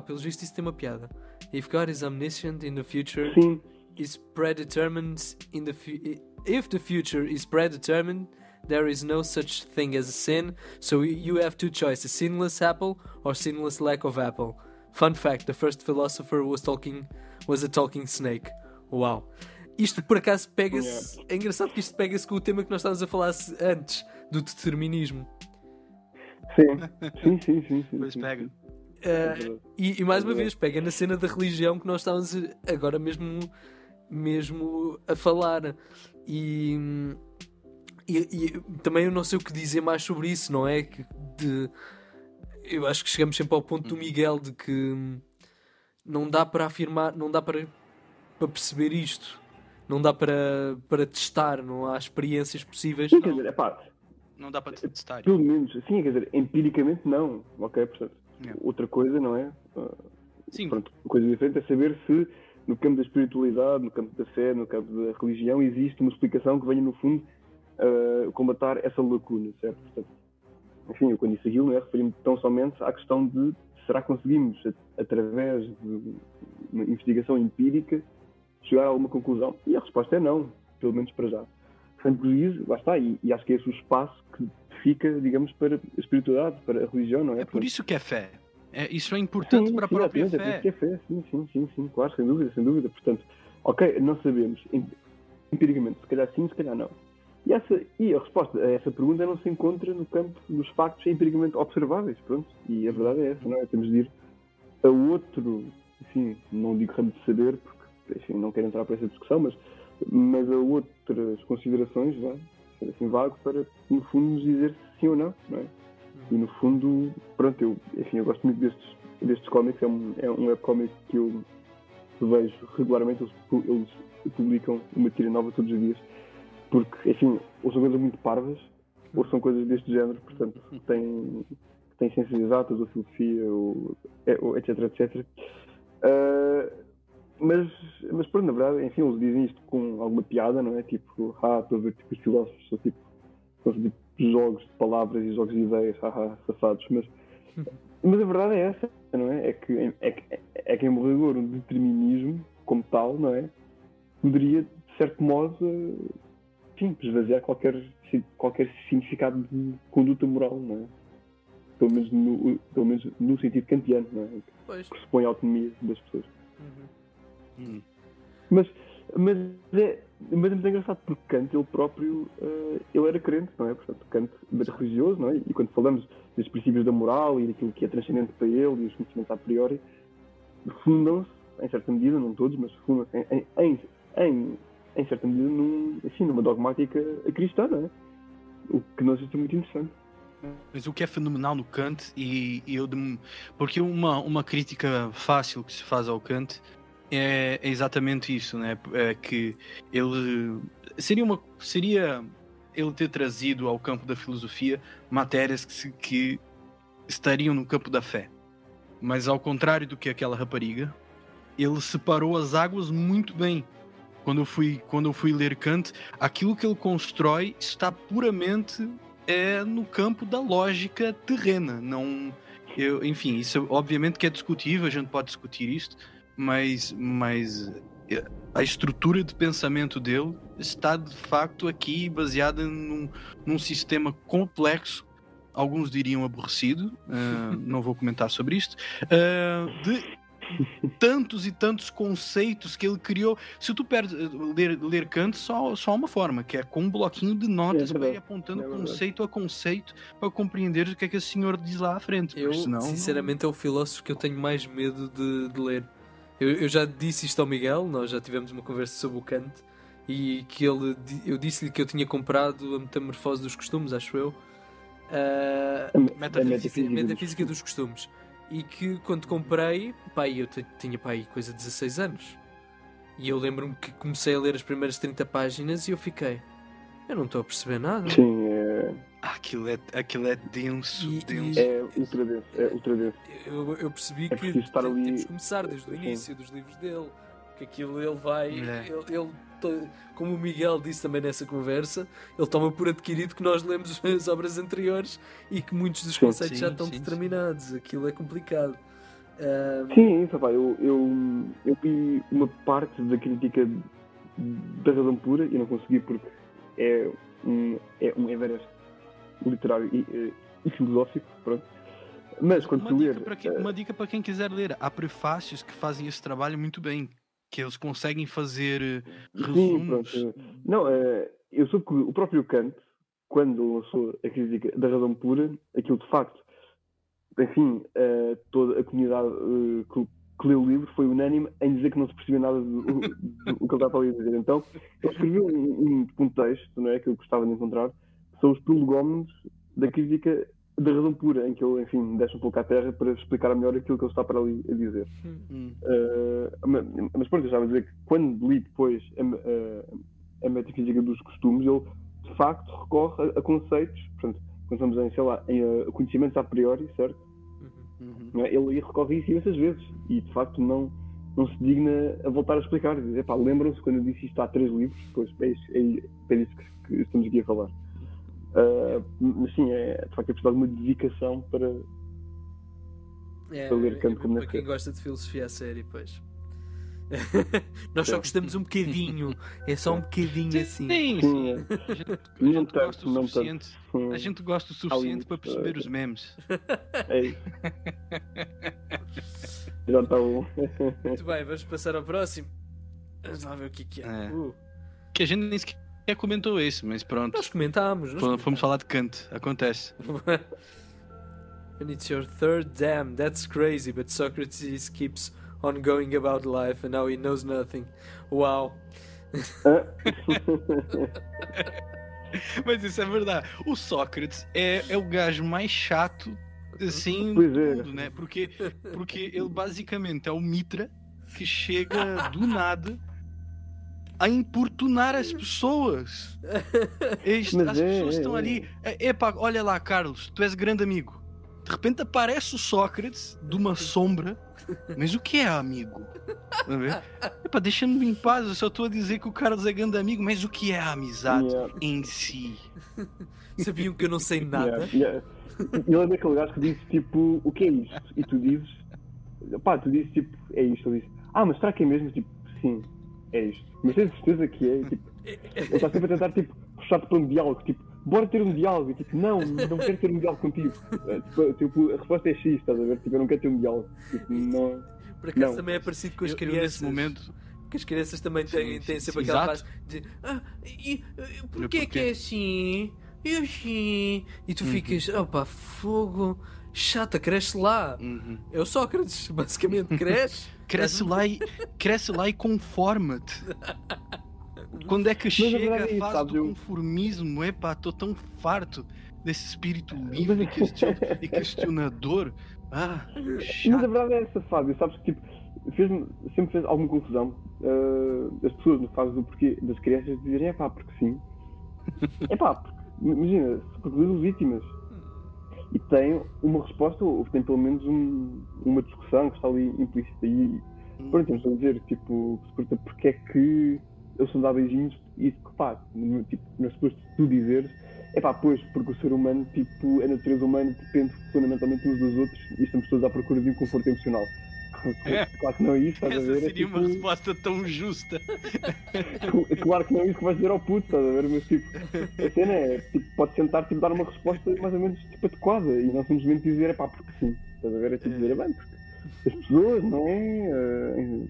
Speaker 1: Pelos vistos isso tem uma piada. If God is omniscient in the future,
Speaker 2: Sim.
Speaker 1: is predetermined in the if the future is predetermined, there is no such thing as a sin, so you have two choices: sinless apple or sinless lack of apple. Fun fact: the first philosopher was a talking snake. Uau! Isto por acaso pega-se. É engraçado que isto pega-se com o tema que nós estávamos a falar antes, do determinismo.
Speaker 2: Sim.
Speaker 3: Pois pega.
Speaker 1: E mais uma vez, pega na cena da religião que nós estávamos agora mesmo a falar. E também eu não sei o que dizer mais sobre isso, não é? Eu acho que chegamos sempre ao ponto do Miguel de que não dá para afirmar, não dá para perceber isto, não dá para testar, não há experiências possíveis.
Speaker 2: Sim, quer dizer,
Speaker 3: não dá para testar.
Speaker 2: Pelo menos, sim, quer dizer, empiricamente não, ok? Portanto, outra coisa, não é?
Speaker 3: Sim.
Speaker 2: Pronto, coisa diferente é saber se no campo da espiritualidade, no campo da fé, no campo da religião, existe uma explicação que venha, no fundo, combatar essa lacuna, certo? Portanto, enfim, eu quando disse aquilo, não é? Referi-me tão somente à questão de será que conseguimos, através de uma investigação empírica, chegar a alguma conclusão? E a resposta é não, pelo menos para já. Sem prejuízo, lá está, e acho que é esse o espaço que fica, digamos, para a espiritualidade, para a religião, não é?
Speaker 3: É por isso que é fé. Isso é importante para a própria fé.
Speaker 2: É por isso que é fé, sim, claro, sem dúvida. Portanto, ok, não sabemos, empiricamente, se calhar sim, se calhar não. E a resposta a essa pergunta não se encontra no campo dos factos empiricamente observáveis, pronto. E a verdade é essa, não é? Temos de ir a outro, enfim, não digo ramo de saber, porque, enfim, não quero entrar para essa discussão, mas a outras considerações, vá, ser assim vago, para, no fundo, nos dizer se sim ou não, não é? E, no fundo, pronto, eu gosto muito destes cómics, é um webcomic que eu vejo regularmente, eles publicam uma tira nova todos os dias, porque, enfim, ou são coisas muito parvas, ou são coisas deste género, portanto, têm ciências exatas, ou filosofia, ou etc. Mas pronto, na verdade, enfim, eles dizem isto com alguma piada, não é? Tipo, estou a ver que os filósofos são tipo jogos de palavras e jogos de ideias, safados, mas a verdade é essa, não é? É que em bom rigor, um determinismo como tal, não é? Poderia, de certo modo, enfim, esvaziar qualquer significado de conduta moral, não é? Pelo menos no sentido kantiano, não é?
Speaker 1: Pois.
Speaker 2: Que pressupõe a autonomia das pessoas. Mas é muito engraçado, porque Kant, ele próprio, ele era crente, não é? Portanto, Kant era religioso, não é? E quando falamos dos princípios da moral e daquilo que é transcendente para ele e os conhecimentos a priori, fundam-se, em certa medida, não todos, mas fundam-se em certa medida numa dogmática cristã, não é? O que nós achamos muito interessante.
Speaker 3: Mas o que é fenomenal no Kant, porque uma crítica fácil que se faz ao Kant é exatamente isso, né? É que ele seria ele ter trazido ao campo da filosofia matérias que estariam no campo da fé, mas ao contrário do que aquela rapariga, ele separou as águas muito bem. Quando eu fui ler Kant, aquilo que ele constrói está puramente no campo da lógica terrena. Enfim, isso obviamente que é discutível, a gente pode discutir isto, mas a estrutura de pensamento dele está de facto aqui baseada num sistema complexo, alguns diriam aborrecido, não vou comentar sobre isto, de tantos e tantos conceitos que ele criou. Se tu ler Kant, só há uma forma, que é com um bloquinho de notas para ir apontando conceito a conceito para compreender o que é que o senhor diz lá à frente.
Speaker 1: Sinceramente, é o filósofo que eu tenho mais medo de ler. Eu já disse isto ao Miguel, nós já tivemos uma conversa sobre o Kant, e que eu disse-lhe que eu tinha comprado a Metamorfose dos Costumes, acho eu. Metafísica dos Costumes. E que quando comprei, eu tinha coisa de 16 anos. E eu lembro-me que comecei a ler as primeiras 30 páginas e eu fiquei: Eu não estou a perceber nada.
Speaker 2: Sim,
Speaker 3: Aquilo é denso, denso.
Speaker 2: é ultra denso.
Speaker 1: Eu percebi
Speaker 2: É
Speaker 1: que
Speaker 2: preciso estar ali-
Speaker 1: temos que começar desde o
Speaker 2: Sim.
Speaker 1: início dos livros dele. Porque aquilo ele vai.
Speaker 3: É.
Speaker 1: Como o Miguel disse também nessa conversa, ele toma por adquirido que nós lemos as obras anteriores e que muitos dos
Speaker 2: Sim.
Speaker 1: conceitos já
Speaker 3: Sim,
Speaker 1: estão
Speaker 3: sim, sim.
Speaker 1: determinados. Aquilo é complicado.
Speaker 2: Sim, isso, pá, eu vi uma parte da crítica da razão pura e não consegui porque é um Everest literário e filosófico, pronto. Mas quando tu ler...
Speaker 3: Uma dica para quem quiser ler. Há prefácios que fazem esse trabalho muito bem. Que eles conseguem fazer
Speaker 2: Sim,
Speaker 3: resumos.
Speaker 2: pronto. Não, eu soube que o próprio Kant, quando lançou a crítica da razão pura, aquilo de facto, enfim, toda a comunidade que leu o livro foi unânime em dizer que não se percebia nada do que ele estava ali a dizer. Então, ele escreveu um texto, não é, que eu gostava de encontrar, que são os prolegómenos da crítica da razão pura, em que ele, enfim, deixa um pouco à terra para explicar melhor aquilo que ele está para ali a dizer. Mas pronto, eu estava a dizer que quando li depois a metafísica dos costumes, ele de facto recorre a conceitos, portanto, quando estamos em, sei lá, em conhecimentos a priori, certo? Não é? Ele recorre a isso imensas vezes e de facto não se digna a voltar a explicar. Dizer, pá, lembram-se quando eu disse isto há 3 livros, pois é isso que estamos aqui a falar. Mas sim, de facto é preciso de uma dedicação para ler Kant como
Speaker 1: para quem gosta de filosofia a sério, pois. Nós só gostamos um bocadinho, é só um bocadinho assim.
Speaker 3: Sim. A gente
Speaker 2: Não
Speaker 3: gosta o
Speaker 2: tanto.
Speaker 3: suficiente. A gente gosta o suficiente para perceber os memes.
Speaker 2: É isso. Já está bom.
Speaker 1: Muito bem, vamos passar ao próximo. Vamos lá ver o que é.
Speaker 3: Que a gente nem sequer comentou isso, mas pronto.
Speaker 1: Nós comentámos.
Speaker 3: Fomos falar de Kant, acontece.
Speaker 1: And it's your third damn, that's crazy, but Socrates keeps on going about life and now he knows nothing. Uau.
Speaker 3: Mas isso é verdade. O Sócrates é o gajo mais chato assim
Speaker 2: Pois
Speaker 3: de
Speaker 2: é.
Speaker 3: tudo, né? Porque ele basicamente é o Mitra que chega do nada a importunar as pessoas. As pessoas estão ali. Epá, olha lá, Carlos, tu és grande amigo. De repente aparece o Sócrates de uma sombra. Mas o que é amigo? Epá, deixa-me em paz. Eu só estou a dizer que o Carlos é grande amigo. Mas o que é a amizade em si?
Speaker 1: Sabiam que eu não sei nada?
Speaker 2: Ele é daquele gajo que diz tipo, o que é isto? E tu dizes, pá, tu dizes tipo, é isto. Ele diz, mas será que é mesmo? Tipo, sim, é isto. Mas tens certeza que é? Tipo, ele está sempre a tentar tipo, puxar-te para um diálogo. Tipo, bora ter um diálogo. E tipo, não quero ter um diálogo contigo. Tipo, a resposta é X, estás a ver? Tipo, eu não quero ter um diálogo. Tipo, não.
Speaker 1: Por acaso também é parecido com as crianças.
Speaker 3: Nesse momento...
Speaker 1: Que as crianças também têm sempre aquela fase de porquê que é assim? E assim? E tu ficas, opa, fogo, chata, cresce lá. É o Sócrates, basicamente,
Speaker 3: cresce lá e conforma-te. Quando é que chega a fase do conformismo? Epá, estou tão farto desse espírito livre e questionador.
Speaker 2: Mas a verdade é essa, Fábio, sabes que tipo, sempre fez alguma confusão as pessoas no caso do porquê das crianças dizerem porque sim. Porque, imagina, são legítimas e têm uma resposta ou tem pelo menos uma discussão que está ali implícita e pronto, temos a dizer tipo, se pergunta porque é que eles são dar beijinhos e tipo, não é suposto tu dizeres pois, porque o ser humano, tipo, a natureza humana depende fundamentalmente uns dos outros e estamos todos à procura de um conforto emocional. Claro que não é isso, estás a ver?
Speaker 3: Essa seria uma resposta tão justa.
Speaker 2: Claro que não é isso que vais dizer ao puto, estás a ver? Mas tipo, a cena é, tipo, pode tentar tipo, dar uma resposta mais ou menos tipo, adequada e não simplesmente dizer, porque sim, estás a ver? É tipo dizer, bem, porque as pessoas, não é?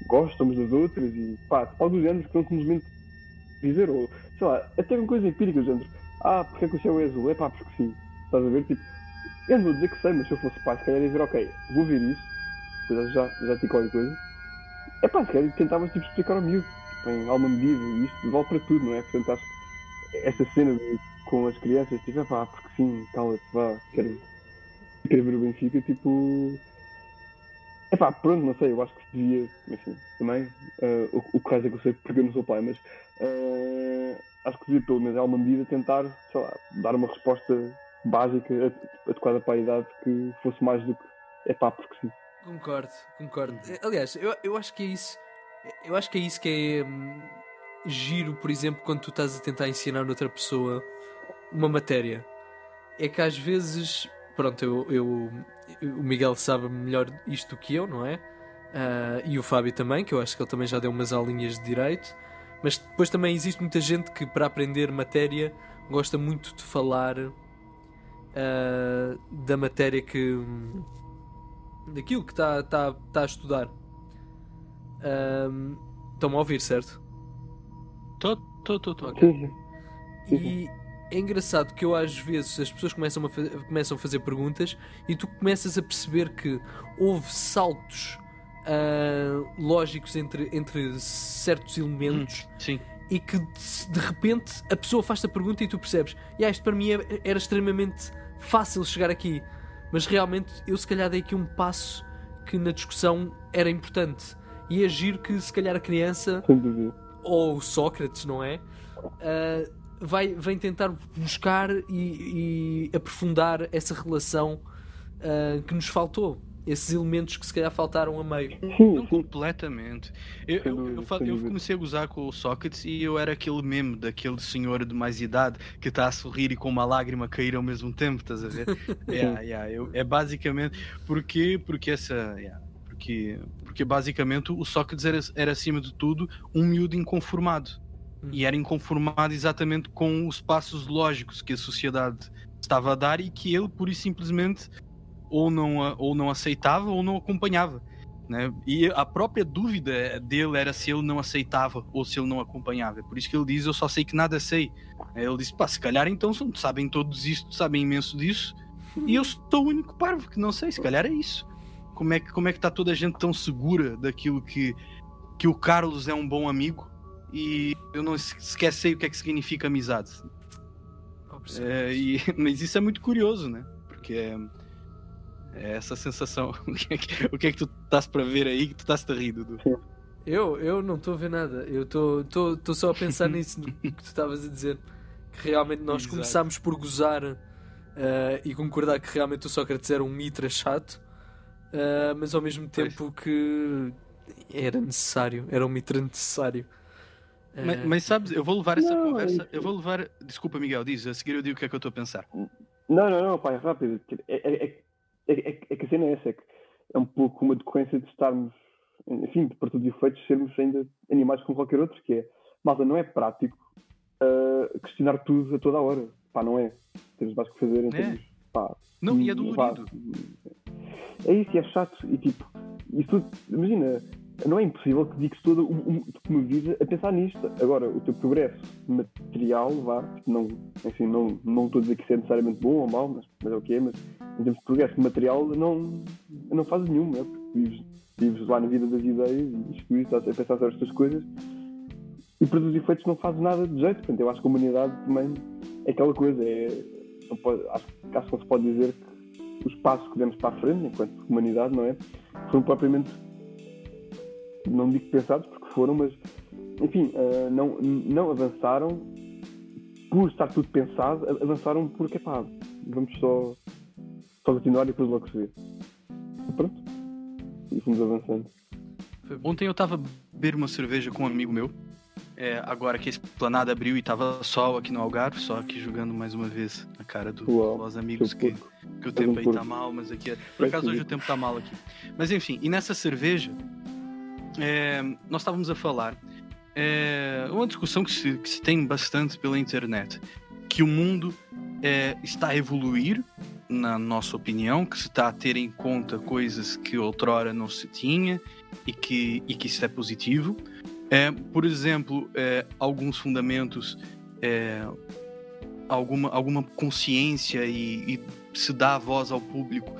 Speaker 2: Gostam umas das outras e alguns géneros que não simplesmente dizer, ou sei lá, até com coisas empíricas, género, porque é que o céu é azul? Porque sim, estás a ver? Tipo, eu não vou dizer que sei, mas se eu fosse pai, se calhar ia dizer, ok, vou ver isso. Já te qualquer coisa. Se calhar tentavas tipo, explicar ao miúdo, tipo, em alguma medida, e isto vale para tudo, não é? Portanto, acho que essa cena com as crianças, tipo, porque sim, cala-te, vá, quero ver o Benfica, tipo. Pronto, não sei, eu acho que se devia, enfim, também, o que raiz é que eu sei porque eu não sou pai, mas acho que devia, pelo menos, em alguma medida, tentar, sei lá, dar uma resposta básica, adequada para a idade, que fosse mais do que é pá, porque sim.
Speaker 1: Concordo. Aliás, eu acho que é isso. Eu acho que é isso que é giro, por exemplo, quando tu estás a tentar ensinar outra pessoa uma matéria. É que às vezes, pronto, o Miguel sabe melhor isto do que eu, não é? E o Fábio também, que eu acho que ele também já deu umas aulinhas de direito. Mas depois também existe muita gente que, para aprender matéria, gosta muito de falar da matéria daquilo que está a estudar. Estão-me a ouvir, certo?
Speaker 3: Tô.
Speaker 1: Okay. E é engraçado que eu, às vezes, as pessoas começam a fazer perguntas e tu começas a perceber que houve saltos lógicos entre certos elementos.
Speaker 3: Sim.
Speaker 1: E que de repente a pessoa faz-te a pergunta e tu percebes, isto para mim era extremamente fácil chegar aqui, mas realmente eu se calhar dei aqui um passo que na discussão era importante. E é giro que se calhar a criança ou o Sócrates, não é? Vem tentar buscar e aprofundar essa relação que nos faltou. Esses elementos que se calhar faltaram a meio.
Speaker 3: Não completamente. Eu comecei a gozar com o Sócrates e eu era aquele meme daquele senhor de mais idade que está a sorrir e com uma lágrima a cair ao mesmo tempo, estás a ver? É basicamente porque basicamente o Sócrates era acima de tudo um miúdo inconformado. E era inconformado exatamente com os passos lógicos que a sociedade estava a dar e que ele pura e simplesmente ou não aceitava ou não acompanhava, né? E a própria dúvida dele era se ele não aceitava ou se ele não acompanhava. Por isso que ele diz, eu só sei que nada sei. Ele disse, se calhar então sabem todos isto, sabem imenso disso, e eu sou o único parvo que não sei, se calhar é isso. Como é que está toda a gente tão segura daquilo que o Carlos é um bom amigo e eu não sequer sei o que é que significa amizade. Mas isso é muito curioso, né? Porque é essa sensação. O que é que tu estás para ver aí que tu estás a rir, Dudu?
Speaker 1: Eu não estou a ver nada. Eu estou só a pensar nisso que tu estavas a dizer. Que realmente nós começámos por gozar e concordar que realmente o Sócrates era um mitra chato, mas ao mesmo tempo que era necessário. Era um mitra necessário.
Speaker 3: Mas sabes, eu vou levar essa conversa. Desculpa, Miguel, diz. A seguir eu digo o que é que eu estou a pensar.
Speaker 2: Não, pai, rápido. É que a cena é essa, é um pouco uma decorrência de estarmos, enfim, de partir de efeitos, sermos ainda animais como qualquer outro, que é, malta, não é prático questionar tudo a toda a hora. Pá, não é. Temos mais que fazer em termos, pá.
Speaker 3: Não, e é dolorido.
Speaker 2: É isso, e é chato. E tipo, isso, imagina, não é impossível que dediques toda uma vida a pensar nisto. Agora, o teu progresso material, não estou a dizer que isso é necessariamente bom ou mau, mas é o que é, mas em termos de progresso material não fazes nenhum, né? Porque vives lá na vida das ideias e estás a pensar sobre estas coisas e para os efeitos não fazes nada de jeito. Portanto, eu acho que a humanidade também é aquela coisa, acho que não se pode dizer que os passos que demos para a frente, enquanto humanidade, não é? Foram propriamente, não digo pensados porque foram, mas enfim, não avançaram por estar tudo pensado, avançaram porque, pá, vamos só continuar e depois logo se vê. E pronto. E fomos avançando.
Speaker 3: Ontem eu estava a beber uma cerveja com um amigo meu, agora que a Esplanada abriu e estava sol aqui no Algarve, só aqui jogando mais uma vez a cara dos amigos que o tempo aí está mal, mas aqui por acaso hoje o tempo está mal aqui. Mas enfim, e nessa cerveja nós estávamos a falar uma discussão que se tem bastante pela internet, que o mundo está a evoluir, na nossa opinião, que se está a ter em conta coisas que outrora não se tinha e que isso é positivo. Por exemplo, alguns fundamentos, alguma consciência e se dá voz ao público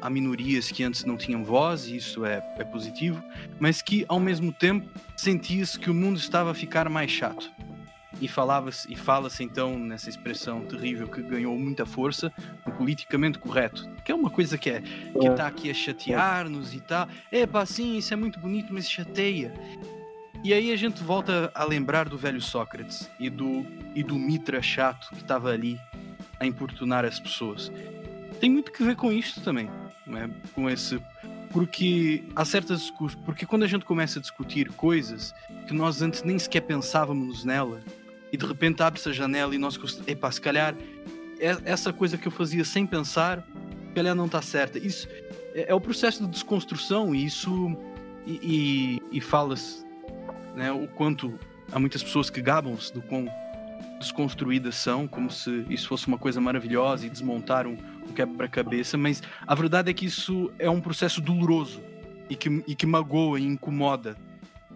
Speaker 3: a minorias que antes não tinham voz, e isso é positivo, mas que ao mesmo tempo sentia-se que o mundo estava a ficar mais chato. E fala-se então nessa expressão terrível que ganhou muita força, o politicamente correto, que é uma coisa que está aqui a chatear-nos e tal. Sim, isso é muito bonito, mas chateia. E aí a gente volta a lembrar do velho Sócrates e do Mitra chato que estava ali a importunar as pessoas. Tem muito que ver com isto também, não é? Com esse... Porque há certas discussões... Porque quando a gente começa a discutir coisas que nós antes nem sequer pensávamos nela, e de repente abre-se a janela e nós... Epá, se calhar essa coisa que eu fazia sem pensar, se calhar não está certa. Isso é o processo de desconstrução, e isso... E fala-se, né, o quanto há muitas pessoas que gabam-se do quão desconstruídas são, como se isso fosse uma coisa maravilhosa e desmontar um quebra-cabeça, mas a verdade é que isso é um processo doloroso e que magoa e incomoda,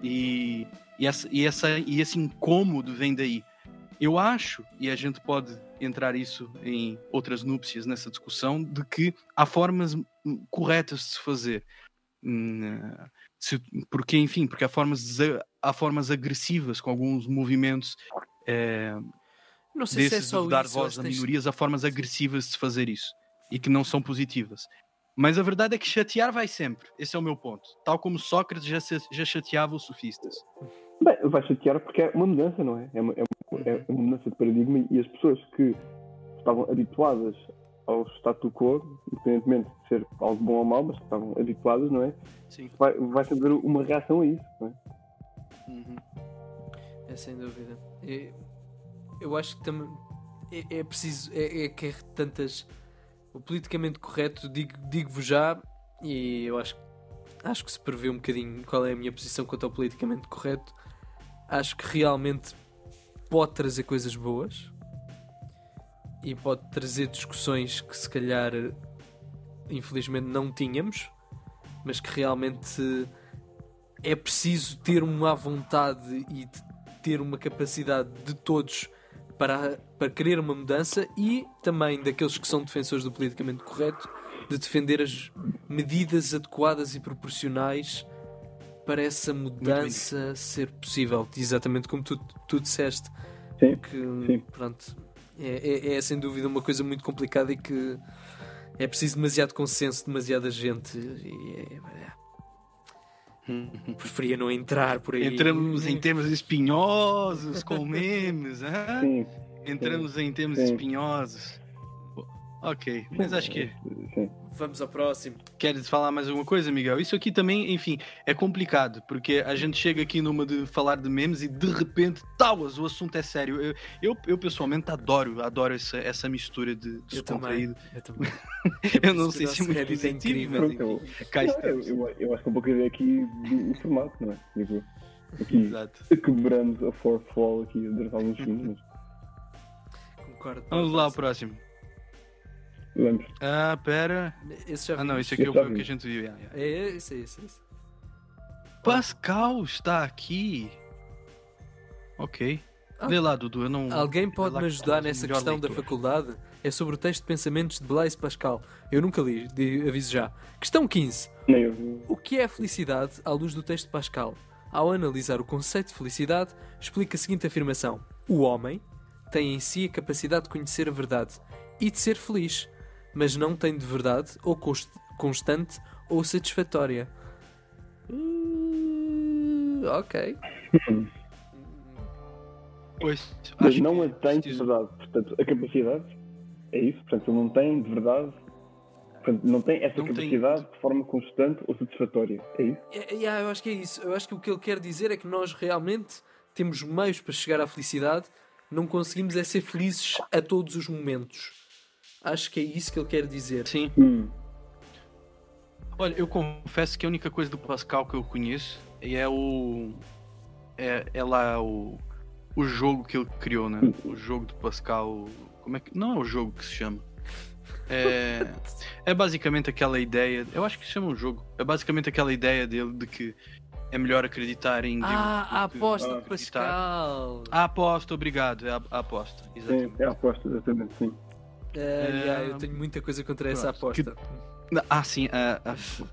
Speaker 3: e esse incômodo vem daí. Eu acho, e a gente pode entrar isso em outras núpcias nessa discussão, de que há formas corretas de se fazer. Porque há formas agressivas com alguns movimentos
Speaker 1: não sei se é só
Speaker 3: de dar
Speaker 1: isso,
Speaker 3: voz a minorias, há formas agressivas de se fazer isso e que não são positivas. Mas a verdade é que chatear vai sempre. Esse é o meu ponto. Tal como Sócrates já chateava os sofistas.
Speaker 2: Bem, vai chatear porque é uma mudança, não é? É uma mudança de paradigma, e as pessoas que estavam habituadas ao status quo, independentemente de ser algo bom ou mau, mas que estavam habituadas, não é?
Speaker 3: Sim.
Speaker 2: Vai haver uma reação a isso, não é?
Speaker 1: É sem dúvida. Eu acho que também é preciso, que tantas... O politicamente correto, digo-vos já, e eu acho que se prevê um bocadinho qual é a minha posição quanto ao politicamente correto. Acho que realmente pode trazer coisas boas e pode trazer discussões que se calhar infelizmente não tínhamos, mas que realmente é preciso ter uma vontade e ter uma capacidade de todos para querer uma mudança, e também daqueles que são defensores do politicamente correto, de defender as medidas adequadas e proporcionais para essa mudança ser possível, exatamente como tu disseste.
Speaker 2: Sim,
Speaker 1: que,
Speaker 2: sim.
Speaker 1: Pronto, é sem dúvida uma coisa muito complicada e que é preciso demasiado consenso, demasiada gente, e preferia não entrar por aí.
Speaker 3: Entramos em temas espinhosos com memes, hein?
Speaker 2: Sim.
Speaker 3: Entramos em temas espinhosos. Ok, mas acho que...
Speaker 2: Sim.
Speaker 1: Vamos ao próximo.
Speaker 3: Queres falar mais alguma coisa, Miguel? Isso aqui também, enfim, é complicado, porque a gente chega aqui numa de falar de memes e de repente, o assunto é sério. Eu pessoalmente adoro essa mistura de descontraído.
Speaker 1: Eu também.
Speaker 3: Eu não sei se é muito
Speaker 1: Reddit é
Speaker 3: positivo,
Speaker 1: incrível.
Speaker 3: mas enfim, cá estamos.
Speaker 2: Eu acho que um pouco a ideia aqui do formato, não é? Digo, aqui
Speaker 3: Exato.
Speaker 2: quebramos a fourth wall aqui durante alguns segundos.
Speaker 1: Concordo.
Speaker 3: Vamos lá ao próximo.
Speaker 2: Vamos.
Speaker 3: Pera.
Speaker 1: Esse já
Speaker 3: Não,
Speaker 1: vimos.
Speaker 3: isso aqui foi o que a gente viu.
Speaker 1: É isso.
Speaker 3: Pascal está aqui. Ok. Lê lá, Dudu. Eu não...
Speaker 1: Alguém pode me ajudar
Speaker 3: Melhor
Speaker 1: nessa questão da
Speaker 3: leitor.
Speaker 1: faculdade? É sobre o texto de pensamentos de Blaise Pascal. Eu nunca li, aviso já. Questão 15.
Speaker 2: Nem eu.
Speaker 1: O que é a felicidade à luz do texto de Pascal? Ao analisar o conceito de felicidade, explica a seguinte afirmação: o homem tem em si a capacidade de conhecer a verdade e de ser feliz, mas não tem de verdade ou constante ou satisfatória. Ok.
Speaker 3: Pois,
Speaker 2: Mas
Speaker 3: acho
Speaker 2: não a
Speaker 3: que
Speaker 2: tem de
Speaker 3: preciso-
Speaker 2: verdade. Portanto, a capacidade é isso. Portanto, ele não tem de verdade. Portanto, não tem essa
Speaker 3: Não tem-
Speaker 2: capacidade de forma constante ou satisfatória. É isso?
Speaker 1: Eu acho que é isso. Eu acho que o que ele quer dizer é que nós realmente temos meios para chegar à felicidade, não conseguimos é ser felizes a todos os momentos. Acho que é isso que ele quer dizer.
Speaker 3: Sim. Olha, eu confesso que a única coisa do Pascal que eu conheço é lá o jogo que ele criou, né? O jogo do Pascal. Como é que. Não é o jogo que se chama. É basicamente aquela ideia. Eu acho que se chama um jogo. É basicamente aquela ideia dele de que é melhor acreditar em Deus.
Speaker 1: A
Speaker 3: do que
Speaker 1: aposta de
Speaker 3: acreditar.
Speaker 1: Pascal.
Speaker 3: A aposta, obrigado. É a aposta. Exatamente.
Speaker 2: Sim, é a aposta, exatamente, sim.
Speaker 1: Eu tenho muita coisa contra essa aposta.
Speaker 3: Sim,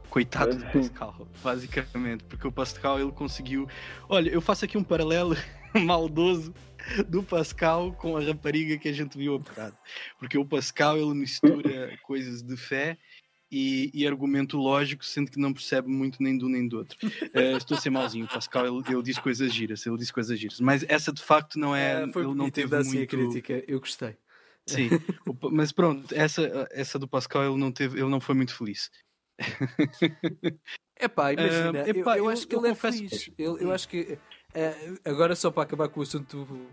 Speaker 3: coitado do
Speaker 2: Sim.
Speaker 3: Pascal, basicamente, porque o Pascal ele conseguiu. Olha, eu faço aqui um paralelo maldoso do Pascal com a rapariga que a gente viu há bocado, porque o Pascal ele mistura coisas de fé e argumento lógico, sendo que não percebe muito nem de um nem do outro. Estou a ser mauzinho, o Pascal, ele diz coisas giras, mas essa de facto não é...
Speaker 1: Foi
Speaker 3: ele não teve
Speaker 1: assim
Speaker 3: muito...
Speaker 1: a crítica, eu gostei.
Speaker 3: Sim, mas pronto, essa do Pascal ele não foi muito feliz.
Speaker 1: Imagina, eu acho que ele é
Speaker 3: confesso
Speaker 1: feliz. Eu acho que agora só para acabar com o assunto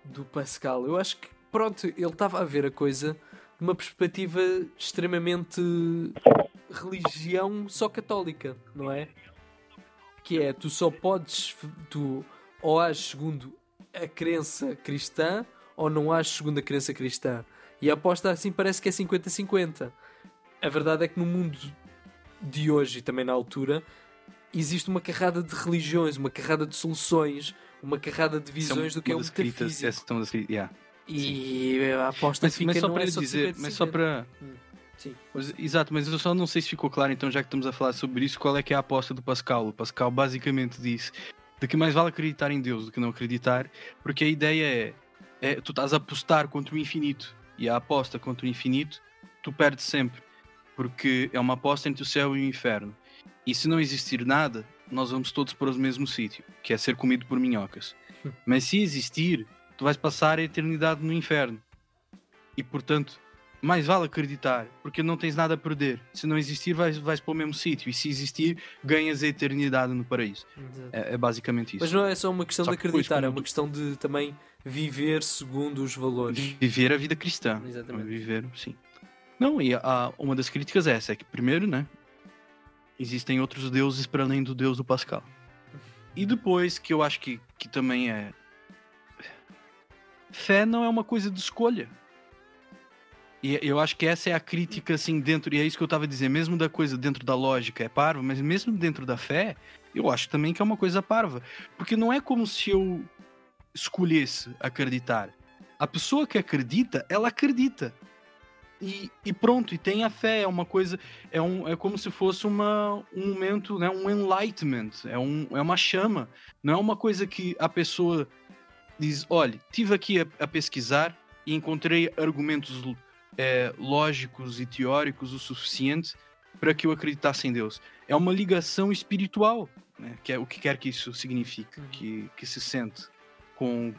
Speaker 1: do Pascal, eu acho que pronto, ele estava a ver a coisa de uma perspectiva extremamente religião só católica, não é? Que é, tu só podes, tu ou ages segundo a crença cristã ou não ages segundo a crença cristã. E a aposta assim parece que é 50-50. A verdade é que no mundo de hoje e também na altura existe uma carrada de religiões, uma carrada de soluções, uma carrada de visões do que é o metafísico. E a aposta fica
Speaker 3: mas só
Speaker 1: não
Speaker 3: para
Speaker 1: é só
Speaker 3: dizer,
Speaker 1: 50-50.
Speaker 3: mas só para...
Speaker 1: Sim.
Speaker 3: Exato, mas eu só não sei se ficou claro, então já que estamos a falar sobre isso, qual é que é a aposta do Pascal? O Pascal basicamente disse de que mais vale acreditar em Deus do que não acreditar, porque a ideia é tu estás a apostar contra o infinito, e a aposta contra o infinito tu perdes sempre, porque é uma aposta entre o céu e o inferno, e se não existir nada, nós vamos todos para o mesmo sítio, que é ser comido por minhocas. Mas se existir, tu vais passar a eternidade no inferno, e portanto mais vale acreditar, porque não tens nada a perder. Se não existir, vais para o mesmo sítio. E se existir, ganhas a eternidade no paraíso. É basicamente isso.
Speaker 1: Mas não é só uma questão de acreditar, é uma
Speaker 3: tu...
Speaker 1: questão de também viver segundo os valores.
Speaker 3: Viver a vida cristã.
Speaker 1: Exatamente.
Speaker 3: Viver, sim. Não, e uma das críticas é essa, é que primeiro, né, existem outros deuses para além do Deus do Pascal. E depois, que eu acho que também é... Fé não é uma coisa de escolha. E eu acho que essa é a crítica, assim, dentro... E é isso que eu estava a dizer. Mesmo da coisa dentro da lógica é parva, mas mesmo dentro da fé, eu acho também que é uma coisa parva. Porque não é como se eu escolhesse acreditar. A pessoa que acredita, ela acredita. E pronto, e tem a fé. É uma coisa... É como se fosse um momento, né, um enlightenment. É uma chama. Não é uma coisa que a pessoa diz... Olha, estive aqui a pesquisar e encontrei argumentos lógicos e teóricos o suficiente para que eu acreditasse em Deus. É uma ligação espiritual, né? Que é o que quer que isso signifique, que se sente com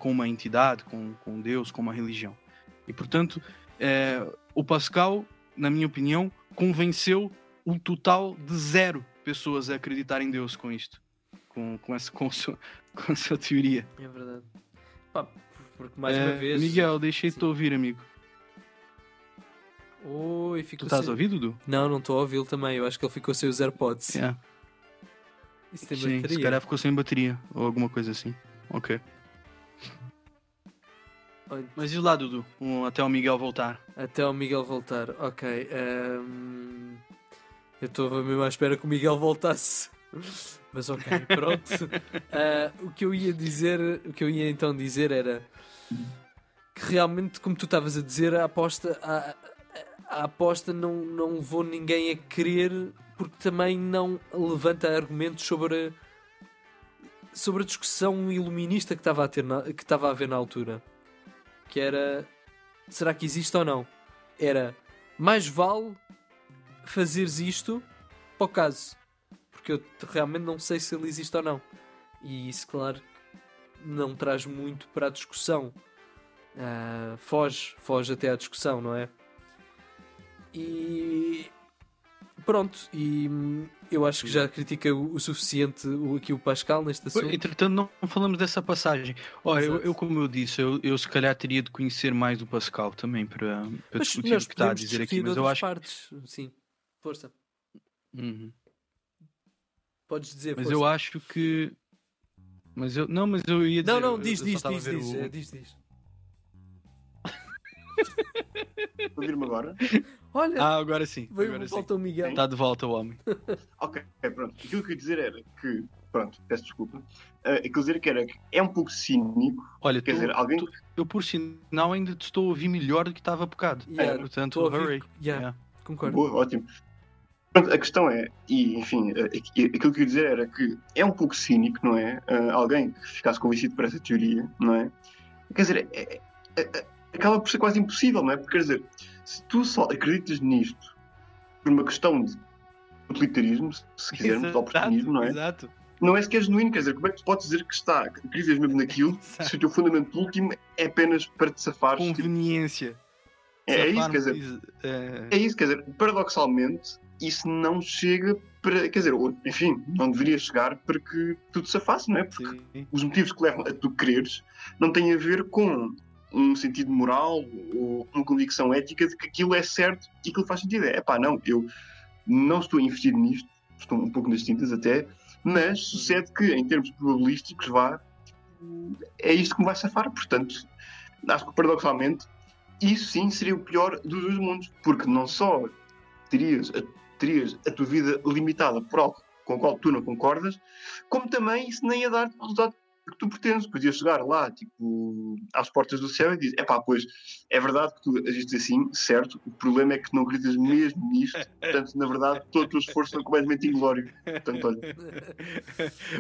Speaker 3: uma entidade, com Deus, com uma religião. E portanto, o Pascal, na minha opinião, convenceu um total de 0 pessoas a acreditar em Deus com isto, com a sua teoria.
Speaker 1: É verdade. Pá, porque mais uma vez...
Speaker 3: Miguel, deixei-te ouvir, amigo.
Speaker 1: Oi,
Speaker 3: tu estás a ouvir, Dudu?
Speaker 1: Não estou a ouvi-lo também. Eu acho que ele ficou sem os AirPods. Isso tem
Speaker 3: Sim,
Speaker 1: bateria?
Speaker 3: se calhar ficou sem bateria ou alguma coisa assim. Ok. Mas e lá, Dudu? Até o Miguel voltar.
Speaker 1: Até o Miguel voltar, ok. Eu estou mesmo à espera que o Miguel voltasse. Mas ok, pronto. O que eu ia então dizer era que realmente, como tu estavas a dizer, a aposta não levou ninguém a querer, porque também não levanta argumentos sobre a discussão iluminista que estava a haver na altura. Que era, será que existe ou não? Era, mais vale fazeres isto para o caso, porque eu realmente não sei se ele existe ou não. E isso, claro, não traz muito para a discussão. Foge até à discussão, não é? E pronto, e eu acho que já critica o suficiente aqui o Pascal neste assunto.
Speaker 3: Entretanto, não falamos dessa passagem. Olha, eu como eu disse, eu se calhar teria de conhecer mais do Pascal também para discutir o que está a dizer aqui, mas eu acho
Speaker 1: partes, sim. Força. Podes dizer,
Speaker 3: mas
Speaker 1: força.
Speaker 3: eu acho que mas eu ia dizer...
Speaker 1: Não, diz.
Speaker 2: Ouvir-me agora?
Speaker 1: Olha,
Speaker 3: agora sim.
Speaker 1: Volta o Miguel.
Speaker 3: Está de volta o homem.
Speaker 2: Ok, pronto. Aquilo que eu ia dizer era que... Pronto, peço desculpa. Aquilo que eu ia dizer que era que é um pouco cínico.
Speaker 3: Olha,
Speaker 2: quer dizer, alguém...
Speaker 3: eu por sinal ainda te estou a ouvir melhor do que estava há bocado. Portanto, hooray.
Speaker 1: Concordo.
Speaker 2: Boa, ótimo. Pronto, a questão é, e enfim, aquilo que eu ia dizer era que é um pouco cínico, não é? Alguém que ficasse convencido por essa teoria, não é? Quer dizer, acaba por ser quase impossível, não é? Porque, quer dizer, se tu só acreditas nisto por uma questão de utilitarismo, se quisermos, de oportunismo, não é?
Speaker 3: Exato.
Speaker 2: Não é sequer genuíno, quer dizer, como é que tu podes dizer que acreditas mesmo naquilo se o teu fundamento último é apenas para te safares?
Speaker 3: Conveniência.
Speaker 2: É isso, quer dizer, é isso, quer dizer, paradoxalmente, isso não chega para, quer dizer, enfim, não deveria chegar para que tu te safasses, não é? Porque os motivos que levam a tu quereres não têm a ver com um sentido moral ou uma convicção ética de que aquilo é certo e aquilo faz sentido. Não, eu não estou investido nisto, estou um pouco nas tintas até, mas sucede que, em termos probabilísticos, é isto que me vai safar. Portanto, acho que paradoxalmente, isso sim seria o pior dos dois mundos, porque não só terias a tua vida limitada por algo com o qual tu não concordas, como também isso nem ia dar o resultado que tu pretendes. Podias chegar lá, tipo, às portas do céu e dizer, pois, é verdade que tu agiste assim, certo, o problema é que não acreditas mesmo nisto, portanto, na verdade, todo o teu esforço foi completamente inglório. Portanto, olha.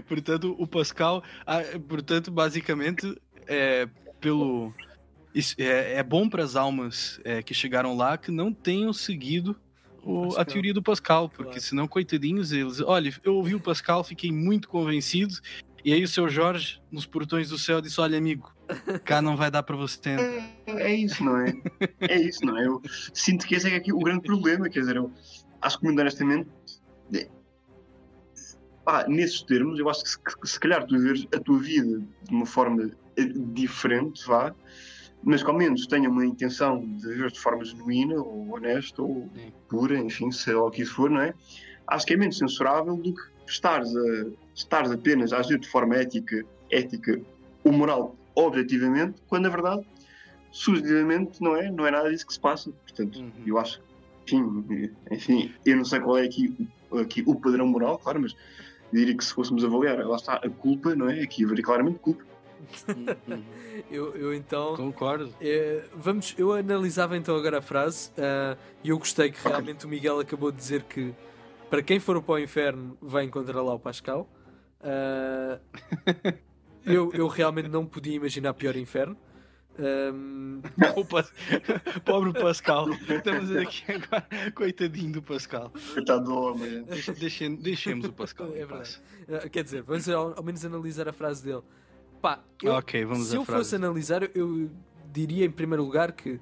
Speaker 3: Portanto, o Pascal, basicamente, isso é bom para as almas que chegaram lá que não tenham seguido a teoria do Pascal, porque senão, coitadinhos, eles... Olha, eu ouvi o Pascal, fiquei muito convencido, e aí o seu Jorge, nos portões do céu, disse, olha, amigo, cá não vai dar para você entrar.
Speaker 2: É isso, não é? É isso, não é? Eu sinto que esse é aqui o grande problema, quer dizer, eu acho que, muito honestamente, nesses termos, eu acho que se calhar tu viveres a tua vida de uma forma diferente, mas que ao menos tenha uma intenção de viver de forma genuína, ou honesta, ou pura, enfim, sei lá o que isso for, não é? Acho que é menos censurável do que estares apenas a agir de forma ética ou moral, objetivamente, quando na verdade, subjetivamente, não é nada disso que se passa. Portanto, eu acho que, enfim, eu não sei qual é aqui o padrão moral, claro, mas diria que se fôssemos avaliar, lá está a culpa, não é? Aqui haveria claramente culpa.
Speaker 1: Eu então
Speaker 3: concordo.
Speaker 1: Eu analisava então agora a frase e eu gostei que realmente o Miguel acabou de dizer que para quem for para o inferno vai encontrar lá o Pascal. Eu realmente não podia imaginar pior inferno.
Speaker 3: Pobre Pascal, estamos aqui agora, coitadinho do Pascal.
Speaker 2: Coitado do homem.
Speaker 3: Deixemos o Pascal.
Speaker 1: É verdade. Quer dizer, vamos ao menos analisar a frase dele. Se eu fosse analisar, eu diria em primeiro lugar que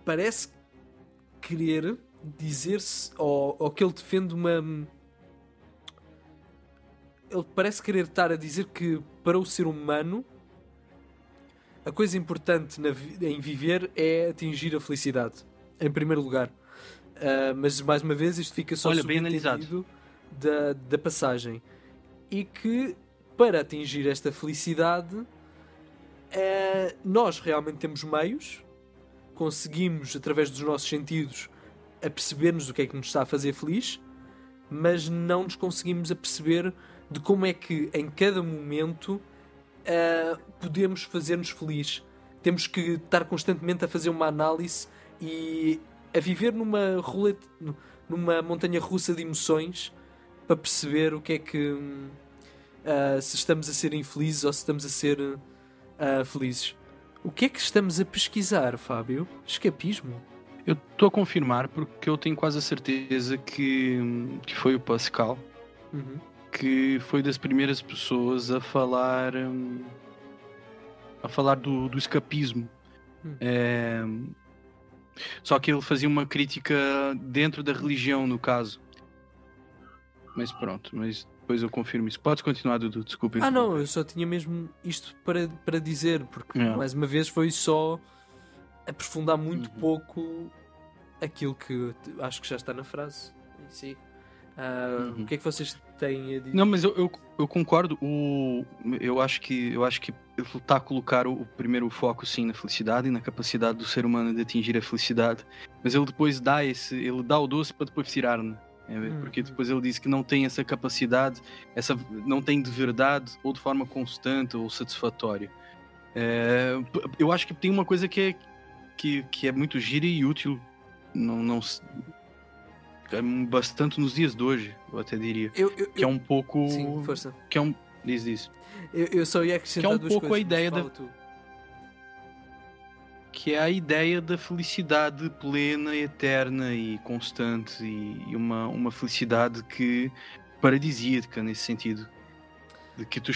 Speaker 1: parece querer dizer-se ou que ele defende uma... Ele parece querer estar a dizer que para o ser humano a coisa importante em viver é atingir a felicidade, em primeiro lugar. Mas mais uma vez isto fica só subentendido da passagem. E que para atingir esta felicidade nós realmente temos meios, conseguimos através dos nossos sentidos aperceber-nos do que é que nos está a fazer feliz, mas não nos conseguimos aperceber de como é que em cada momento podemos fazer-nos feliz. Temos que estar constantemente a fazer uma análise e a viver numa montanha russa de emoções para perceber o que é que se estamos a ser infelizes ou se estamos a ser felizes. O que é que estamos a pesquisar, Fábio? Escapismo?
Speaker 3: Eu estou a confirmar porque eu tenho quase a certeza que foi o Pascal que foi das primeiras pessoas a falar do escapismo. Só que ele fazia uma crítica dentro da religião, no caso. Mas pronto, depois eu confirmo isso. Podes continuar, Dudu, desculpa.
Speaker 1: Não, eu só tinha mesmo isto para dizer, porque mais uma vez foi só aprofundar muito pouco aquilo que acho que já está na frase em si. O que é que vocês têm a dizer?
Speaker 3: Não, mas eu concordo. Eu acho que ele está a colocar o primeiro foco sim na felicidade e na capacidade do ser humano de atingir a felicidade, mas ele depois ele dá o doce para depois tirar, né? Porque depois ele diz que não tem essa capacidade, não tem de verdade ou de forma constante ou satisfatória. Eu acho que tem uma coisa que é muito gira e útil, bastante nos dias de hoje, eu até diria, que é um pouco...
Speaker 1: Sim, força.
Speaker 3: Que é um... Diz.
Speaker 1: Eu só ia acrescentar
Speaker 3: que é um pouco
Speaker 1: coisas,
Speaker 3: a ideia que é a ideia da felicidade plena, eterna e constante, e uma felicidade que paradisíaca nesse sentido, de que tu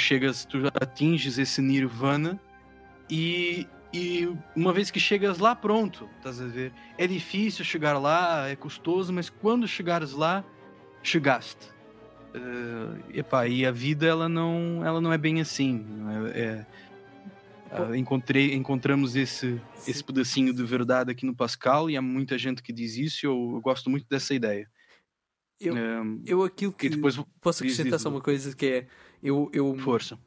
Speaker 3: atinges esse nirvana e uma vez que chegas lá, pronto, estás a ver? É difícil chegar lá, é custoso, mas quando chegares lá, chegaste. E a vida ela não é bem assim. Encontramos esse pedacinho de verdade aqui no Pascal, e há muita gente que diz isso, e eu gosto muito dessa ideia.
Speaker 1: Eu aquilo que
Speaker 3: depois
Speaker 1: posso acrescentar só uma coisa, que é eu
Speaker 3: Força.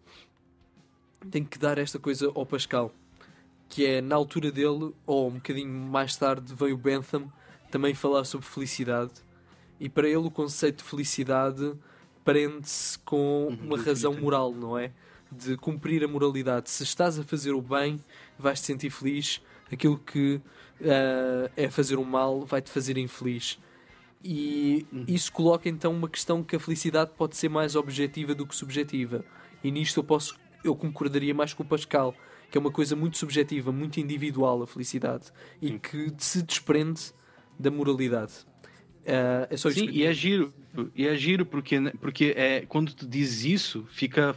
Speaker 1: tenho que dar esta coisa ao Pascal, que é na altura dele, ou um bocadinho mais tarde, veio o Bentham também falar sobre felicidade, e para ele o conceito de felicidade prende-se com uma razão moral, não é? De cumprir a moralidade. Se estás a fazer o bem, vais-te sentir feliz. Aquilo que é fazer o mal vai-te fazer infeliz. E isso coloca então uma questão que a felicidade pode ser mais objetiva do que subjetiva. E nisto eu concordaria mais com o Pascal, que é uma coisa muito subjetiva, muito individual, a felicidade, e que se desprende da moralidade. É só
Speaker 3: Sim, e é giro porque quando tu dizes isso,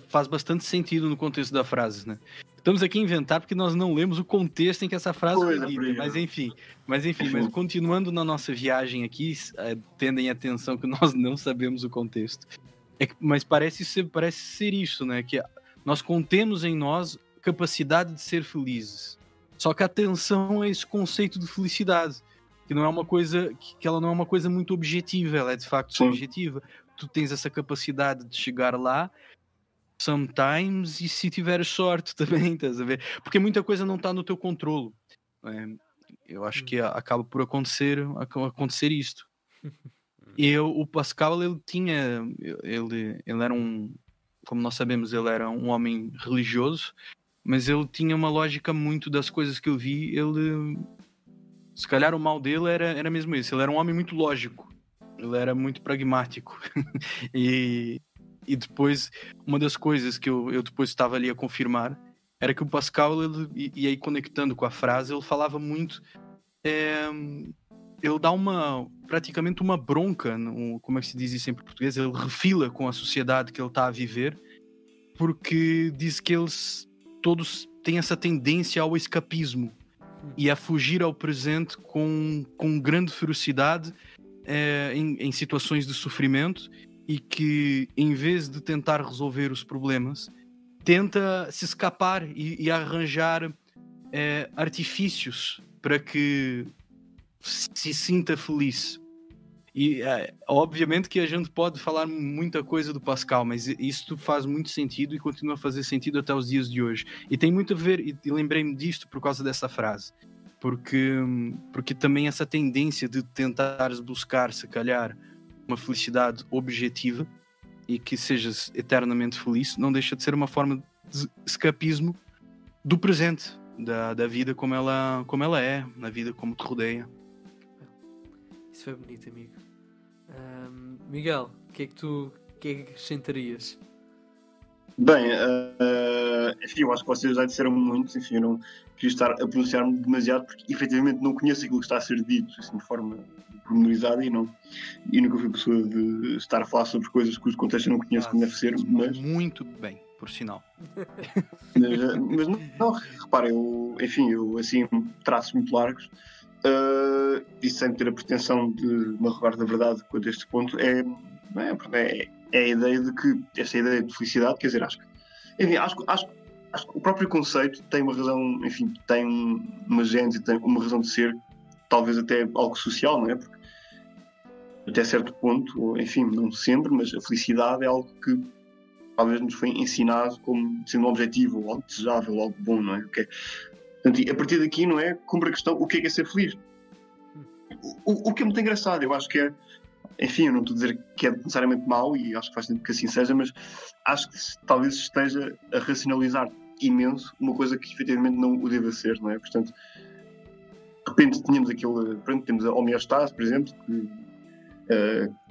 Speaker 3: faz bastante sentido no contexto da frase, né? Estamos aqui a inventar porque nós não lemos o contexto em que essa frase foi dita, mas continuando na nossa viagem aqui, tendem atenção que nós não sabemos o contexto. Mas parece ser isso, né? Que nós contemos em nós capacidade de ser felizes. Só que atenção a esse conceito de felicidade, que não é uma coisa, que ela não é uma coisa muito objetiva, ela é de facto subjetiva. Tu tens essa capacidade de chegar lá sometimes, e se tiveres sorte também, estás a ver? Porque muita coisa não está no teu controlo. Eu acho que acaba por acontecer isto. O Pascal, ele era como nós sabemos, ele era um homem religioso, mas ele tinha uma lógica muito das coisas que eu vi. Se calhar o mal dele era mesmo isso. Ele era um homem muito lógico. Ele era muito pragmático. E depois, uma das coisas que eu depois estava ali a confirmar era que o Pascal, e aí conectando com a frase, ele falava muito... ele dá praticamente uma bronca, como é que se diz isso em português? Ele refila com a sociedade que ele está a viver, porque diz que eles todos têm essa tendência ao escapismo e a fugir ao presente com grande ferocidade em situações de sofrimento, e que, em vez de tentar resolver os problemas, tenta se escapar e arranjar artifícios para que se sinta feliz. E obviamente que a gente pode falar muita coisa do Pascal, mas isto faz muito sentido e continua a fazer sentido até os dias de hoje. E tem muito a ver, e lembrei-me disto por causa dessa frase, porque também essa tendência de tentares buscar, se calhar, uma felicidade objetiva e que sejas eternamente feliz, não deixa de ser uma forma de escapismo do presente, da vida como ela é, na vida como te rodeia.
Speaker 1: Isso foi bonito, amigo. Miguel, o que é que acrescentarias?
Speaker 5: Bem, enfim, eu acho que vocês já disseram muito, enfim, eu não queria estar a pronunciar-me demasiado, porque efetivamente não conheço aquilo que está a ser dito assim, de forma pormenorizada, e nunca fui pessoa de estar a falar sobre coisas cujo contexto eu não conheço como deve ser, mas...
Speaker 3: Muito bem, por sinal.
Speaker 5: mas não, reparem, eu assim, traços muito largos, e sem ter a pretensão de me arrogar da verdade quanto a este ponto, é a ideia de que, essa ideia de felicidade, quer dizer, acho que o próprio conceito tem uma razão, enfim, tem uma gênese, tem uma razão de ser, talvez até algo social, não é? Porque até certo ponto, enfim, não sempre, mas a felicidade é algo que talvez nos foi ensinado como sendo um objetivo, ou algo desejável, ou algo bom, não é? Okay. Portanto, a partir daqui, não é? Cumpre a questão, o que é ser feliz? O que é muito engraçado, eu acho que é, enfim, eu não estou a dizer que é necessariamente mau, e acho que faz sentido que assim seja, mas acho que talvez esteja a racionalizar imenso uma coisa que efetivamente não o deva ser, não é? Portanto, de repente temos a homeostase, por exemplo,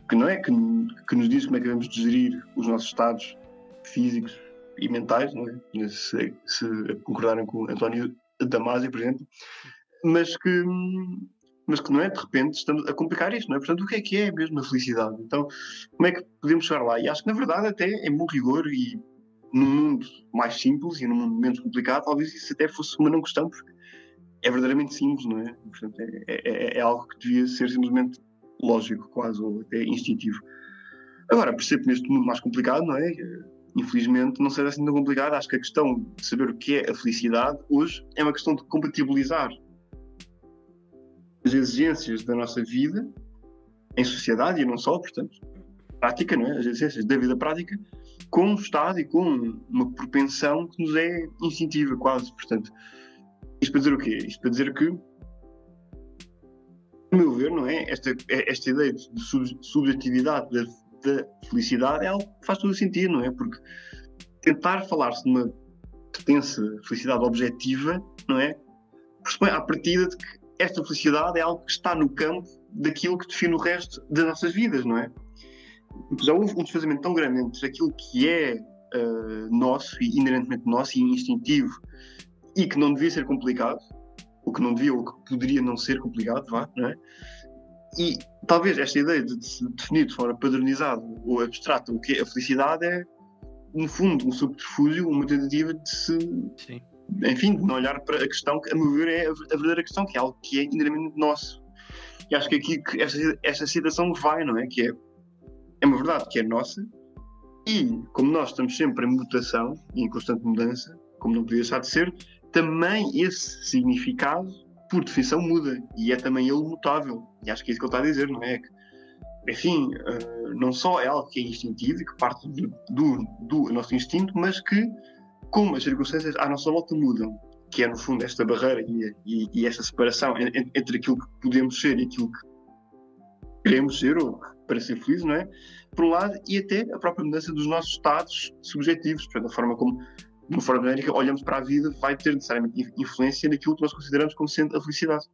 Speaker 5: que não é? Que nos diz como é que devemos gerir os nossos estados físicos e mentais, não é? Se concordarem com o António Damasio, por exemplo, mas que não é, de repente, estamos a complicar isto, não é? Portanto, o que é mesmo a felicidade? Então, como é que podemos chegar lá? E acho que, na verdade, até em bom rigor e num mundo mais simples e num mundo menos complicado, talvez isso até fosse uma não questão, porque é verdadeiramente simples, não é? Portanto, é algo que devia ser simplesmente lógico, quase, ou até instintivo. Agora, percebo que neste mundo mais complicado, não é? Infelizmente, não seja assim tão complicado. Acho que a questão de saber o que é a felicidade hoje é uma questão de compatibilizar as exigências da nossa vida em sociedade e não só, portanto, prática, não é? As exigências da vida prática com um estado e com uma propensão que nos é instintiva, quase. Portanto, isto para dizer o quê? Isto para dizer que, a meu ver, não é? Esta ideia de subjetividade da felicidade é algo que faz todo o sentido, não é? Porque tentar falar-se de uma pretensa felicidade objetiva, não é? Pressupõe à partida de que esta felicidade é algo que está no campo daquilo que define o resto das nossas vidas, não é? Já houve um desfazamento tão grande entre aquilo que é nosso e inerentemente nosso e instintivo e que não devia ser complicado, ou que não devia, ou que poderia não ser complicado, não é? E talvez esta ideia de se definir de forma padronizada ou abstrata o que é a felicidade é, no fundo, um subterfúgio, uma tentativa de se... Sim. Enfim, de não olhar para a questão que, a meu ver, é a verdadeira questão, que é algo que é inerentemente nosso. E acho que aqui que esta citação vai, não é? Que é uma verdade que é nossa, e como nós estamos sempre em mutação e em constante mudança, como não podia deixar de ser, também esse significado, por definição, muda, e é também ele mutável. E acho que é isso que ele está a dizer, não é? Que, enfim, não só é algo que é instintivo e que parte do nosso instinto, mas que, como as circunstâncias à nossa volta mudam, que é no fundo esta barreira e esta separação entre aquilo que podemos ser e aquilo que queremos ser, ou para ser feliz, não é? Por um lado, e até a própria mudança dos nossos estados subjetivos, portanto, a forma como, de uma forma genérica, olhamos para a vida vai ter necessariamente influência naquilo que nós consideramos como sendo a felicidade.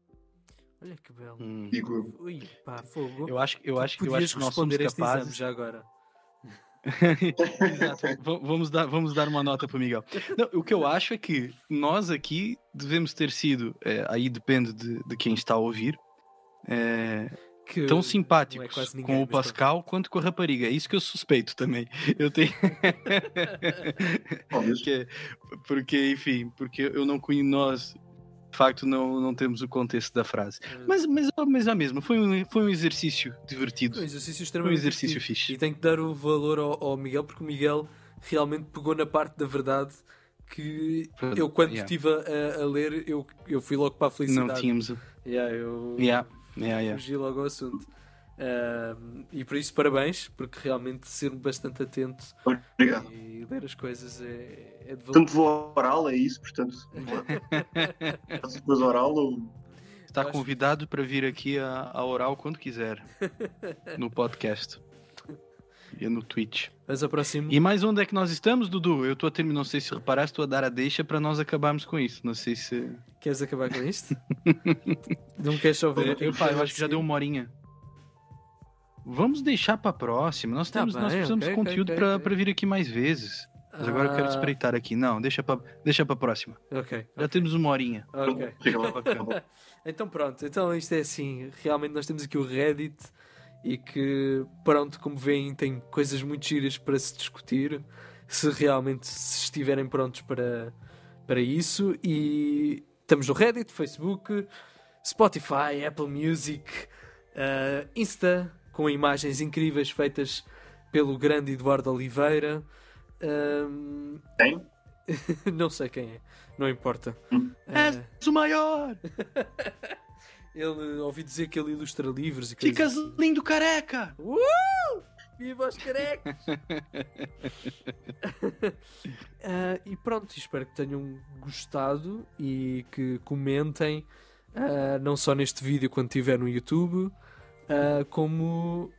Speaker 1: Olha que belo.
Speaker 5: Digo eu.
Speaker 1: Ui, pá, fogo.
Speaker 3: Eu acho que nós somos capazes
Speaker 1: já agora.
Speaker 3: Exato. Vamos dar uma nota para o Miguel. Não, o que eu acho é que nós aqui devemos ter sido, aí depende de quem está a ouvir, tão simpáticos com o Pascal quanto com a rapariga. É isso que eu suspeito também. Eu tenho. Porque, enfim, porque eu não conheço nós. De facto, não temos o contexto da frase. Mas é mesmo, foi um exercício divertido.
Speaker 1: Um exercício extremamente
Speaker 3: exercício fixe.
Speaker 1: E tenho que dar o valor ao Miguel, porque o Miguel realmente pegou na parte da verdade que eu, quando estive a ler, eu fui logo para a felicidade.
Speaker 3: Não tínhamos.
Speaker 1: Fugi logo ao assunto. E por isso, parabéns, porque realmente ser bastante atento.
Speaker 5: Obrigado.
Speaker 1: E ler as coisas é de valor.
Speaker 5: Portanto, vou oral, é isso, portanto. Depois oral ou...
Speaker 3: Está convidado para vir aqui a oral quando quiser. No podcast. E no Twitch.
Speaker 1: Mas aproximo.
Speaker 3: E mais onde é que nós estamos, Dudu? Eu estou a terminar, não sei se reparaste, estou a dar a deixa para nós acabarmos com isso. Não sei se...
Speaker 1: Queres acabar com isto? Não queres só ver?
Speaker 3: Eu acho que já deu uma horinha. Vamos deixar para a próxima. Nós precisamos de conteúdo para vir aqui mais vezes. Mas agora eu quero espreitar aqui. Não, deixa para a próxima. Já temos uma horinha.
Speaker 1: Então pronto. Então isto é assim. Realmente nós temos aqui o Reddit. E que, pronto, como veem, tem coisas muito giras para se discutir. Se realmente estiverem prontos para isso. E estamos no Reddit, Facebook, Spotify, Apple Music, Insta, com imagens incríveis feitas pelo grande Eduardo Oliveira.
Speaker 5: Quem?
Speaker 1: Não sei quem é, não importa.
Speaker 3: És o maior!
Speaker 1: Ele, ouvi dizer que ele ilustra livros e
Speaker 3: ficas lindo, careca!
Speaker 1: Viva os carecas! E pronto, espero que tenham gostado e que comentem, não só neste vídeo quando estiver no YouTube, como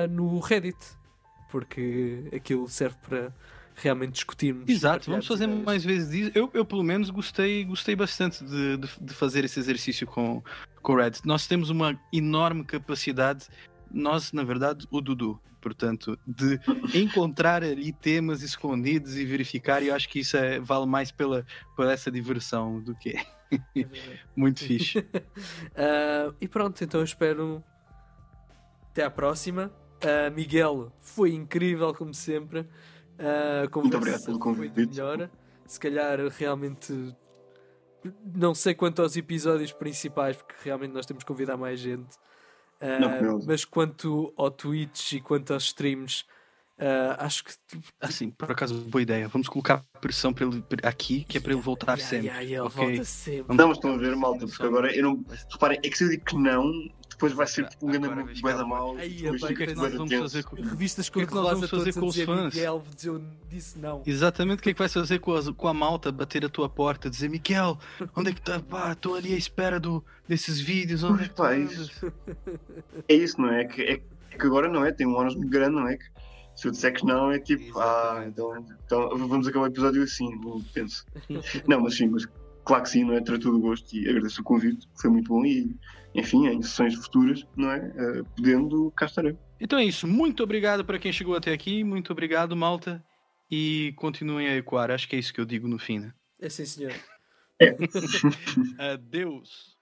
Speaker 1: no Reddit, porque aquilo serve para realmente discutirmos.
Speaker 3: Exato, vamos fazer mais vezes isso. Eu pelo menos gostei bastante de fazer esse exercício com o Reddit. Nós temos uma enorme capacidade, nós, na verdade, o Dudu, portanto, de encontrar ali temas escondidos e verificar, e eu acho que isso vale mais por essa diversão do que muito fixe.
Speaker 1: E pronto, então eu espero até à próxima. Miguel, foi incrível como sempre.
Speaker 5: Muito obrigado pelo
Speaker 1: foi
Speaker 5: convite.
Speaker 1: melhor. Se calhar realmente não sei quanto aos episódios principais, porque realmente nós temos que convidar mais gente. Mas quanto ao Twitch e quanto aos streams, acho que
Speaker 3: assim, por acaso, boa ideia. Vamos colocar pressão para ele aqui, que é para ele voltar sempre.
Speaker 1: Ele
Speaker 3: okay?
Speaker 1: volta sempre.
Speaker 5: Não, mas estão a ver, malta, porque agora eu não. Reparem, é que se eu digo que não, depois vai ser tipo um grande bué da mal.
Speaker 3: O que é que nós vamos fazer com
Speaker 1: revistas
Speaker 3: o que é que nós vamos fazer com os fãs?
Speaker 1: Miguel disse não.
Speaker 3: Exatamente, o que é que vais fazer com a malta bater a tua porta, dizer Miguel, onde é que está? Pá, estou ali à espera desses vídeos. Onde é que
Speaker 5: é isso, não é? É que agora não é, tem um ônus muito grande, não é? Que se eu disser que não, é tipo, então vamos acabar o episódio assim, não penso. Não, mas sim, mas claro que sim, não é? Terá todo o gosto e agradeço o convite, foi muito bom e, enfim, em sessões futuras, não é? Podendo, cá estarei.
Speaker 3: Então é isso, muito obrigado para quem chegou até aqui, muito obrigado, malta, e continuem a ecoar, acho que é isso que eu digo no fim, né?
Speaker 1: É sim, senhor.
Speaker 5: É.
Speaker 3: Adeus.